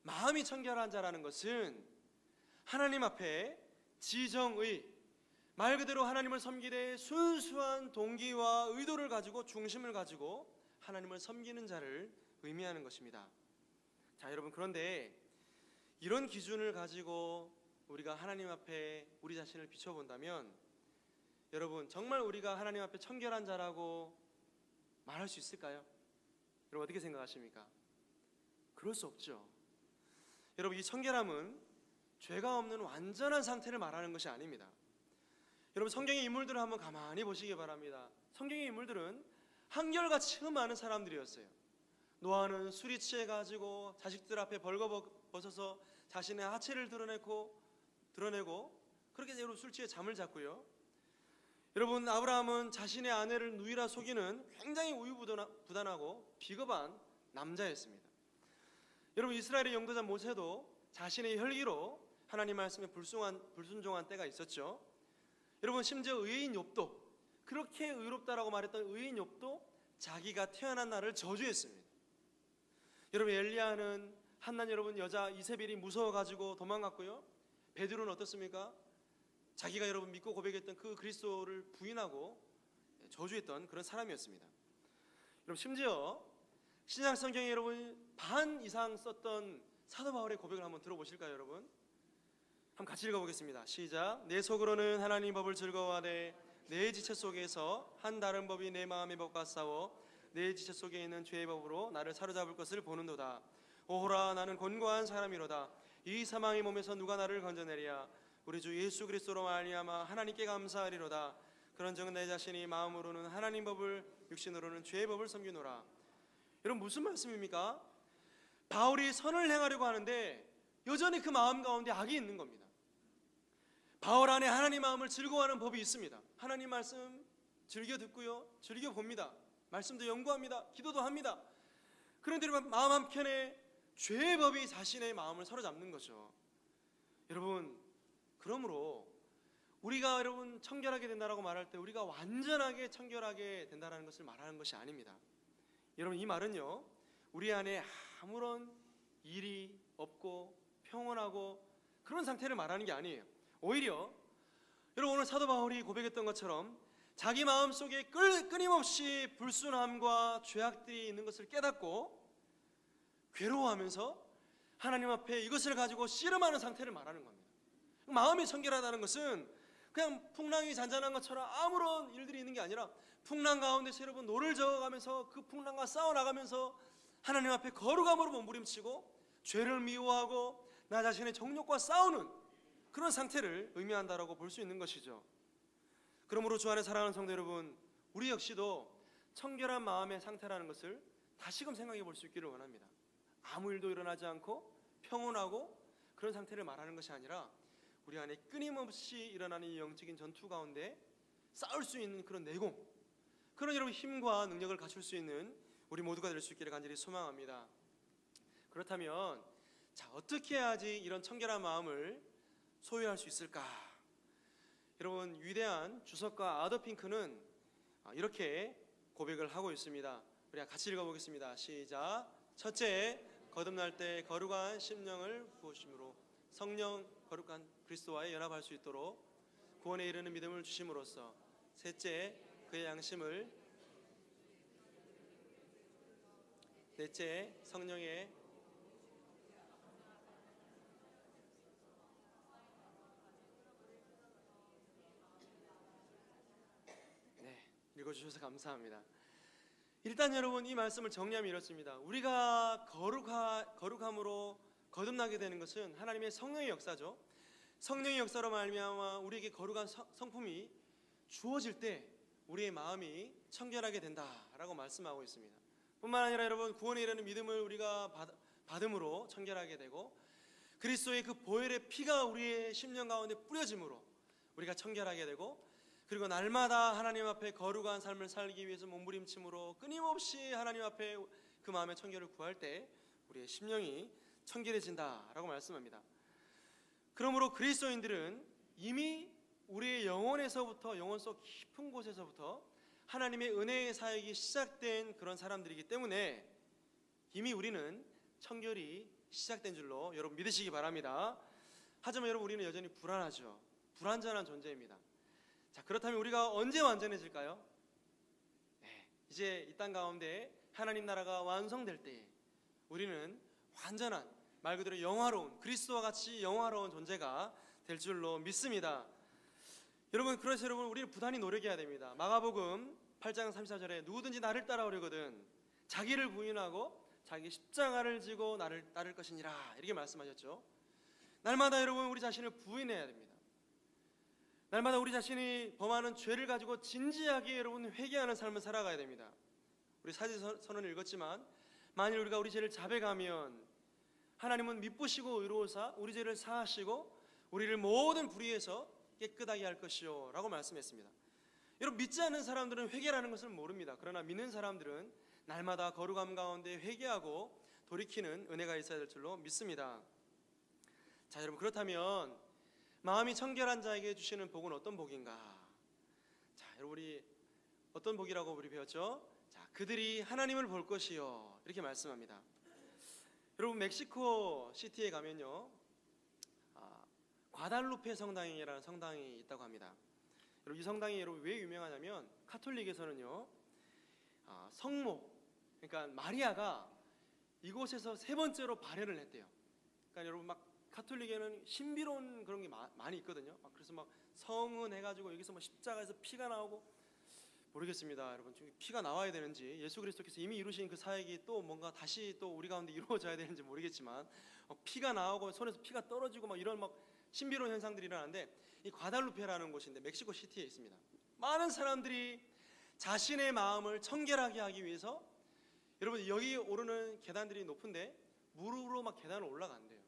마음이 청결한 자라는 것은 하나님 앞에 지정의, 말 그대로 하나님을 섬기되 순수한 동기와 의도를 가지고 중심을 가지고 하나님을 섬기는 자를 의미하는 것입니다. 자, 여러분, 그런데 이런 기준을 가지고 우리가 하나님 앞에 우리 자신을 비춰본다면 여러분, 정말 우리가 하나님 앞에 청결한 자라고 말할 수 있을까요? 여러분, 어떻게 생각하십니까? 그럴 수 없죠. 여러분, 이 청결함은 죄가 없는 완전한 상태를 말하는 것이 아닙니다. 여러분, 성경의 인물들을 한번 가만히 보시기 바랍니다. 성경의 인물들은 한결같이 흠많은 사람들이었어요. 노아는 술이 취해가지고 자식들 앞에 벌거벗어서 자신의 하체를 드러내고 그렇게 여러분 술 취해 잠을 잤고요. 여러분, 아브라함은 자신의 아내를 누이라 속이는 굉장히 우유부단하고 비겁한 남자였습니다. 여러분, 이스라엘의 영도자 모세도 자신의 혈기로 하나님 말씀에 불순종한 때가 있었죠. 여러분, 심지어 의인 욥도, 그렇게 의롭다라고 말했던 의인 욥도 자기가 태어난 날을 저주했습니다. 여러분, 엘리야는 한난 여러분 여자 이세벨이 무서워가지고 도망갔고요. 베드로는 어떻습니까? 자기가 여러분 믿고 고백했던 그 그리스도를 부인하고 저주했던 그런 사람이었습니다. 여러분, 심지어 신약 성경에 여러분 반 이상 썼던 사도 바울의 고백을 한번 들어보실까요, 여러분? 한번 같이 읽어보겠습니다. 시작. 내 속으로는 하나님 법을 즐거워하되 내 지체 속에서 한 다른 법이 내 마음의 법과 싸워 내 지체 속에 있는 죄의 법으로 나를 사로잡을 것을 보는도다. 오호라, 나는 곤고한 사람이로다. 이 사망의 몸에서 누가 나를 건져내리야. 우리 주 예수 그리스도로 말미암아 하나님께 감사하리로다. 그런즉 내 자신이 마음으로는 하나님 법을, 육신으로는 죄의 법을 섬기노라. 여러분, 무슨 말씀입니까? 바울이 선을 행하려고 하는데 여전히 그 마음 가운데 악이 있는 겁니다. 바울 안에 하나님 마음을 즐거워하는 법이 있습니다. 하나님 말씀 즐겨 듣고요, 즐겨 봅니다. 말씀도 연구합니다. 기도도 합니다. 그런데 마음 한켠에 죄의 법이 자신의 마음을 사로잡는 거죠. 여러분, 그러므로 우리가 여러분 청결하게 된다라고 말할 때 우리가 완전하게 청결하게 된다라는 것을 말하는 것이 아닙니다. 여러분, 이 말은요, 우리 안에 아무런 일이 없고 평온하고 그런 상태를 말하는 게 아니에요. 오히려 여러분, 오늘 사도 바울이 고백했던 것처럼 자기 마음속에 끊임없이 불순함과 죄악들이 있는 것을 깨닫고 괴로워하면서 하나님 앞에 이것을 가지고 씨름하는 상태를 말하는 겁니다. 마음이 청결하다는 것은 그냥 풍랑이 잔잔한 것처럼 아무런 일들이 있는 게 아니라 풍랑 가운데서 여러분 노를 저어가면서 그 풍랑과 싸워나가면서 하나님 앞에 거룩함으로 몸부림치고 죄를 미워하고 나 자신의 정욕과 싸우는 그런 상태를 의미한다라고 볼 수 있는 것이죠. 그러므로 주 안에 사랑하는 성도 여러분, 우리 역시도 청결한 마음의 상태라는 것을 다시금 생각해 볼 수 있기를 원합니다. 아무 일도 일어나지 않고 평온하고 그런 상태를 말하는 것이 아니라 우리 안에 끊임없이 일어나는 이 영적인 전투 가운데 싸울 수 있는 그런 내공, 그런 여러분 힘과 능력을 갖출 수 있는 우리 모두가 될 수 있기를 간절히 소망합니다. 그렇다면 어떻게 해야지 이런 청결한 마음을 소유할 수 있을까? 여러분, 위대한 주석가 아더 핑크는 이렇게 고백을 하고 있습니다. 우리 같이 읽어보겠습니다. 시작. 첫째, 거듭날 때 거룩한 심령을 부으심으로 성령 거룩한 그리스도와의 연합할 수 있도록 구원에 이르는 믿음을 주심으로써. 셋째, 그의 양심을. 넷째, 성령의. 읽어주셔서 감사합니다. 일단 여러분, 이 말씀을 정리하면 이렇습니다. 우리가 거룩함으로 거듭나게 되는 것은 하나님의 성령의 역사죠. 성령의 역사로 말미암아 우리에게 거룩한 성품이 주어질 때 우리의 마음이 청결하게 된다라고 말씀하고 있습니다. 뿐만 아니라 여러분, 구원에 이르는 믿음을 우리가 받음으로 청결하게 되고 그리스도의 그 보혈의 피가 우리의 심령 가운데 뿌려짐으로 우리가 청결하게 되고, 그리고 날마다 하나님 앞에 거룩한 삶을 살기 위해서 몸부림침으로 끊임없이 하나님 앞에 그 마음의 청결을 구할 때 우리의 심령이 청결해진다라고 말씀합니다. 그러므로 그리스도인들은 이미 우리의 영혼에서부터, 영혼 속 깊은 곳에서부터 하나님의 은혜의 사역이 시작된 그런 사람들이기 때문에 이미 우리는 청결이 시작된 줄로 여러분 믿으시기 바랍니다. 하지만 여러분, 우리는 여전히 불안하죠. 불완전한 존재입니다. 그렇다면 우리가 언제 완전해질까요? 이제 이 땅 가운데 하나님 나라가 완성될 때 우리는 완전한, 말 그대로 영화로운, 그리스도와 같이 영화로운 존재가 될 줄로 믿습니다. 여러분, 그래서 여러분, 우리는 부단히 노력해야 됩니다. 마가복음 8장 34절에 누구든지 나를 따라오려거든 자기를 부인하고 자기 십자가를 지고 나를 따를 것이니라, 이렇게 말씀하셨죠. 날마다 여러분, 우리 자신을 부인해야 됩니다. 날마다 우리 자신이 범하는 죄를 가지고 진지하게 여러분 회개하는 삶을 살아가야 됩니다. 우리 사지선언을 읽었지만 만일 우리가 우리 죄를 자백하면 하나님은 미쁘시고 의로우사 우리 죄를 사하시고 우리를 모든 불의에서 깨끗하게 할 것이요 라고 말씀했습니다. 여러분, 믿지 않는 사람들은 회개라는 것을 모릅니다. 그러나 믿는 사람들은 날마다 거룩함 가운데 회개하고 돌이키는 은혜가 있어야 될 줄로 믿습니다. 자, 여러분, 그렇다면 마음이 청결한 자에게 주시는 복은 어떤 복인가? 자, 여러분, 우리 어떤 복이라고 우리 배웠죠? 자, 그들이 하나님을 볼 것이요, 이렇게 말씀합니다. 여러분, 멕시코 시티에 가면요, 과달루페 성당이라는 성당이 있다고 합니다. 여러분, 이 성당이 여러분 왜 유명하냐면 카톨릭에서는요, 성모, 그러니까 마리아가 이곳에서 세 번째로 발현을 했대요. 그러니까 여러분, 막 카톨릭에는 신비로운 그런 게 많이 있거든요. 그래서 막 성은 해가지고 여기서 뭐 십자가에서 피가 나오고 모르겠습니다. 여러분, 지금 피가 나와야 되는지, 예수 그리스도께서 이미 이루신 그 사역이 또 뭔가 다시 또 우리 가운데 이루어져야 되는지 모르겠지만, 피가 나오고 손에서 피가 떨어지고 막 이런 막 신비로운 현상들이 일어나는데, 이 과달루페라는 곳인데 멕시코 시티에 있습니다. 많은 사람들이 자신의 마음을 청결하게 하기 위해서, 여러분 여기 오르는 계단들이 높은데 무릎으로 막 계단을 올라간대요.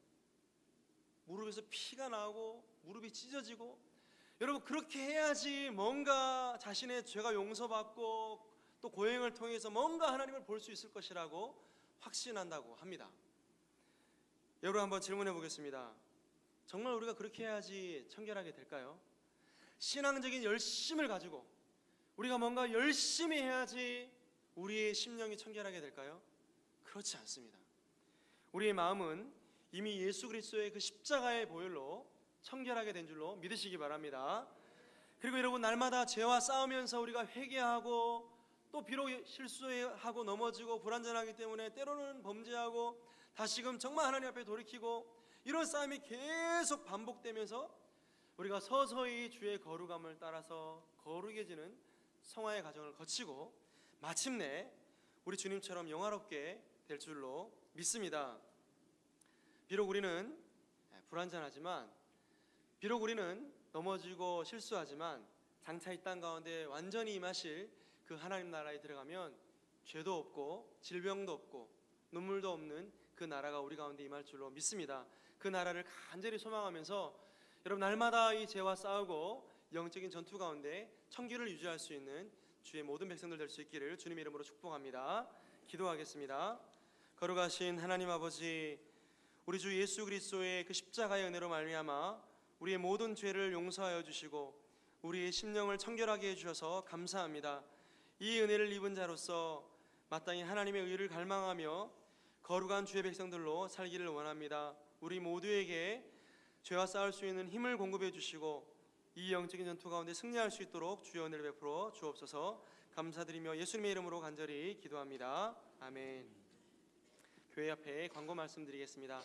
무릎에서 피가 나오고 무릎이 찢어지고, 여러분 그렇게 해야지 뭔가 자신의 죄가 용서받고 또 고행을 통해서 뭔가 하나님을 볼 수 있을 것이라고 확신한다고 합니다. 여러분 한번 질문해 보겠습니다. 정말 우리가 그렇게 해야지 청결하게 될까요? 신앙적인 열심을 가지고 우리가 뭔가 열심히 해야지 우리의 심령이 청결하게 될까요? 그렇지 않습니다. 우리의 마음은 이미 예수 그리스도의 그 십자가의 보혈로 청결하게 된 줄로 믿으시기 바랍니다. 그리고 여러분, 날마다 죄와 싸우면서 우리가 회개하고 또 비록 실수하고 넘어지고 불완전하기 때문에 때로는 범죄하고 다시금 정말 하나님 앞에 돌이키고, 이런 싸움이 계속 반복되면서 우리가 서서히 주의 거룩함을 따라서 거룩해지는 성화의 과정을 거치고 마침내 우리 주님처럼 영화롭게 될 줄로 믿습니다. 비록 우리는 불완전하지만, 비록 우리는 넘어지고 실수하지만, 장차 이 땅 가운데 완전히 임하실 그 하나님 나라에 들어가면 죄도 없고 질병도 없고 눈물도 없는 그 나라가 우리 가운데 임할 줄로 믿습니다. 그 나라를 간절히 소망하면서 여러분, 날마다 이 죄와 싸우고 영적인 전투 가운데 청기를 유지할 수 있는 주의 모든 백성들 될 수 있기를 주님의 이름으로 축복합니다. 기도하겠습니다. 거룩하신 하나님 아버지, 우리 주 예수 그리스도의 그 십자가의 은혜로 말미암아 우리의 모든 죄를 용서하여 주시고 우리의 심령을 청결하게 해주셔서 감사합니다. 이 은혜를 입은 자로서 마땅히 하나님의 의를 갈망하며 거룩한 주의 백성들로 살기를 원합니다. 우리 모두에게 죄와 싸울 수 있는 힘을 공급해 주시고 이 영적인 전투 가운데 승리할 수 있도록 주의 은혜를 베풀어 주옵소서. 감사드리며 예수님의 이름으로 간절히 기도합니다. 아멘. 교회 앞에 광고 말씀드리겠습니다.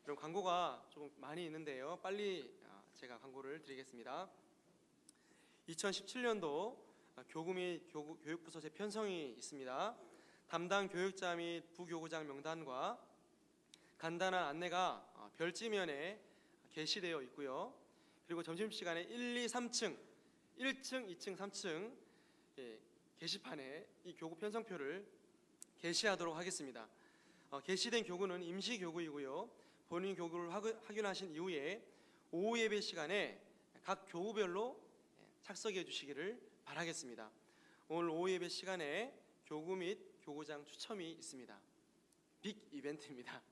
여러분, 광고가 조금 많이 있는데요, 빨리 제가 광고를 드리겠습니다. 2017년도 교구 및 교육부서 재편성이 있습니다. 담당 교육자 및 부교구장 명단과 간단한 안내가 별지면에 게시되어 있고요. 그리고 점심시간에 1, 2, 3층, 1층, 2층, 3층 게시판에 이 교구 편성표를 게시하도록 하겠습니다. 게시된 교구는 임시 교구이고요. 본인 교구를 확인하신 이후에 오후 예배 시간에 각 교구별로 착석해 주시기를 바라겠습니다. 오늘 오후 예배 시간에 교구 및 교구장 추첨이 있습니다. 빅 이벤트입니다.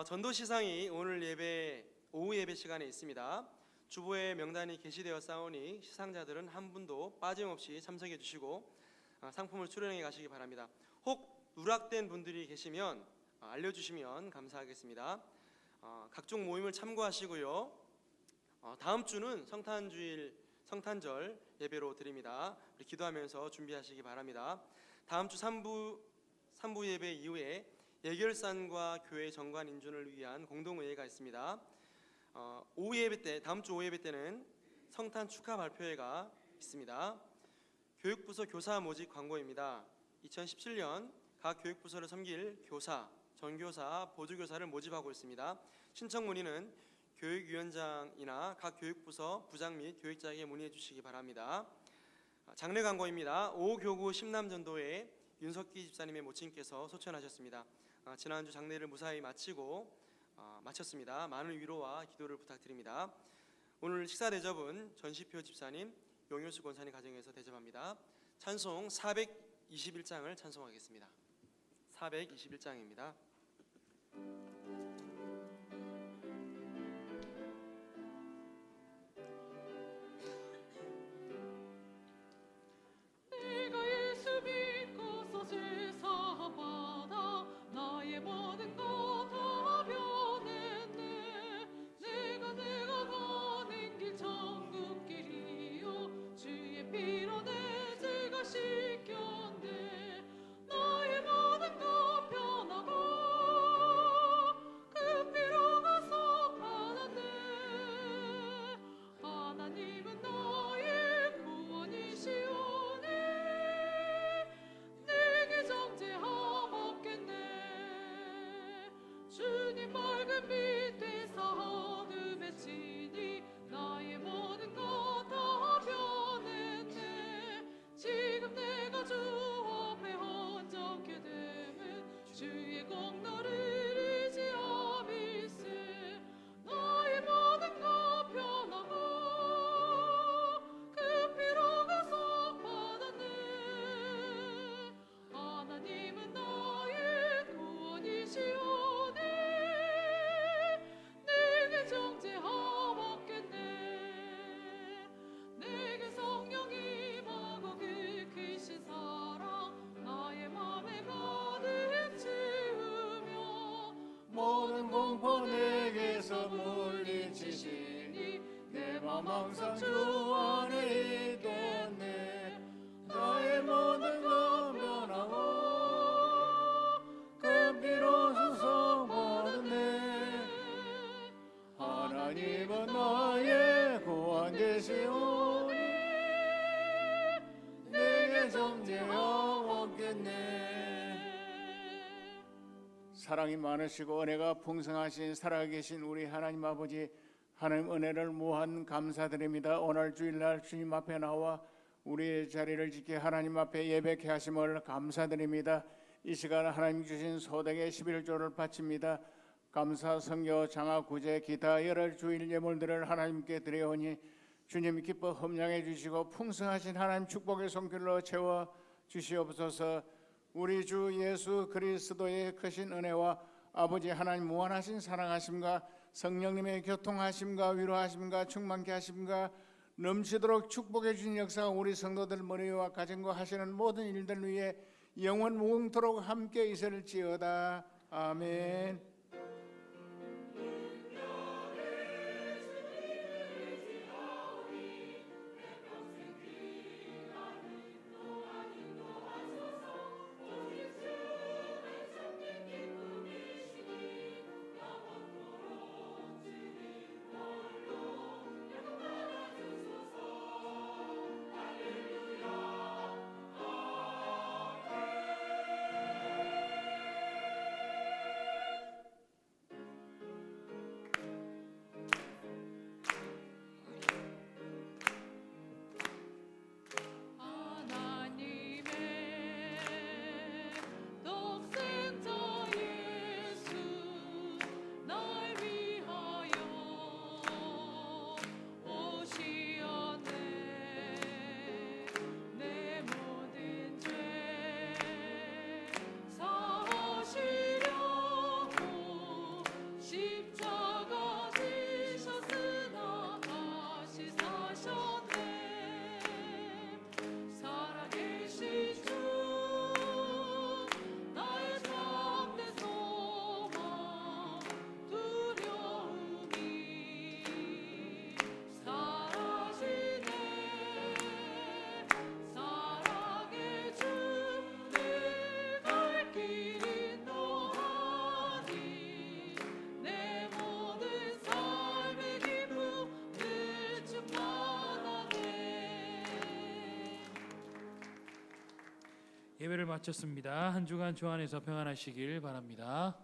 전도 시상이 오늘 오후 예배 시간에 있습니다. 주보에 명단이 게시되어 싸우니 시상자들은 한 분도 빠짐없이 참석해 주시고 상품을 수령해 가시기 바랍니다. 혹 누락된 분들이 계시면 알려주시면 감사하겠습니다. 각종 모임을 참고하시고요. 다음 주는 성탄절 예배로 드립니다. 우리 기도하면서 준비하시기 바랍니다. 다음 주 3부 예배 이후에 예결산과 교회 정관 인준을 위한 공동회의가 있습니다. 다음 주 오후 예배 때는 성탄 축하 발표회가 있습니다. 교육부서 교사 모집 광고입니다. 2017년 각 교육부서를 섬길 교사, 전교사, 보조교사를 모집하고 있습니다. 신청 문의는 교육위원장이나 각 교육부서 부장 및 교육자에게 문의해 주시기 바랍니다. 장례 광고입니다. 5교구 심남전도회 윤석기 집사님의 모친께서 소천하셨습니다. 지난주 장례를 무사히 마쳤습니다. 많은 위로와 기도를 부탁드립니다. 오늘 식사 대접은 전시표 집사님, 용효수 권사님 가정에서 대접합니다. 찬송 421장을 찬송하겠습니다. 421장입니다. 씻겼네. 나의 모든 것 변하고 사망상 주 안에 있던네 나의 모든 것 변하고 그 피로 수성받았네 하나님은 나의 구원 되시오니 내게 정죄하옵겠네. 사랑이 많으시고 은혜가 풍성하신 살아계신 우리 하나님 아버지, 하나님 은혜를 무한 감사드립니다. 오늘 주일날 주님 앞에 나와 우리의 자리를 지켜 하나님 앞에 예배케 하심을 감사드립니다. 이 시간 하나님 주신 소득의 11조를 바칩니다. 감사, 성교, 장화, 구제, 기타 여러 주일 예물들을 하나님께 드려오니 주님 기뻐 흠량해 주시고 풍성하신 하나님 축복의 손길로 채워 주시옵소서. 우리 주 예수 그리스도의 크신 은혜와 아버지 하나님 무한하신 사랑하심과 성령님의 교통하심과 위로하심과 충만케 하심과 넘치도록 축복해 주신 역사가 우리 성도들 머리와 가정과 하시는 모든 일들 위에 영원 무궁토록 함께 있을지어다. 아멘. 예배를 마쳤습니다. 한 주간 주 안에서 평안하시길 바랍니다.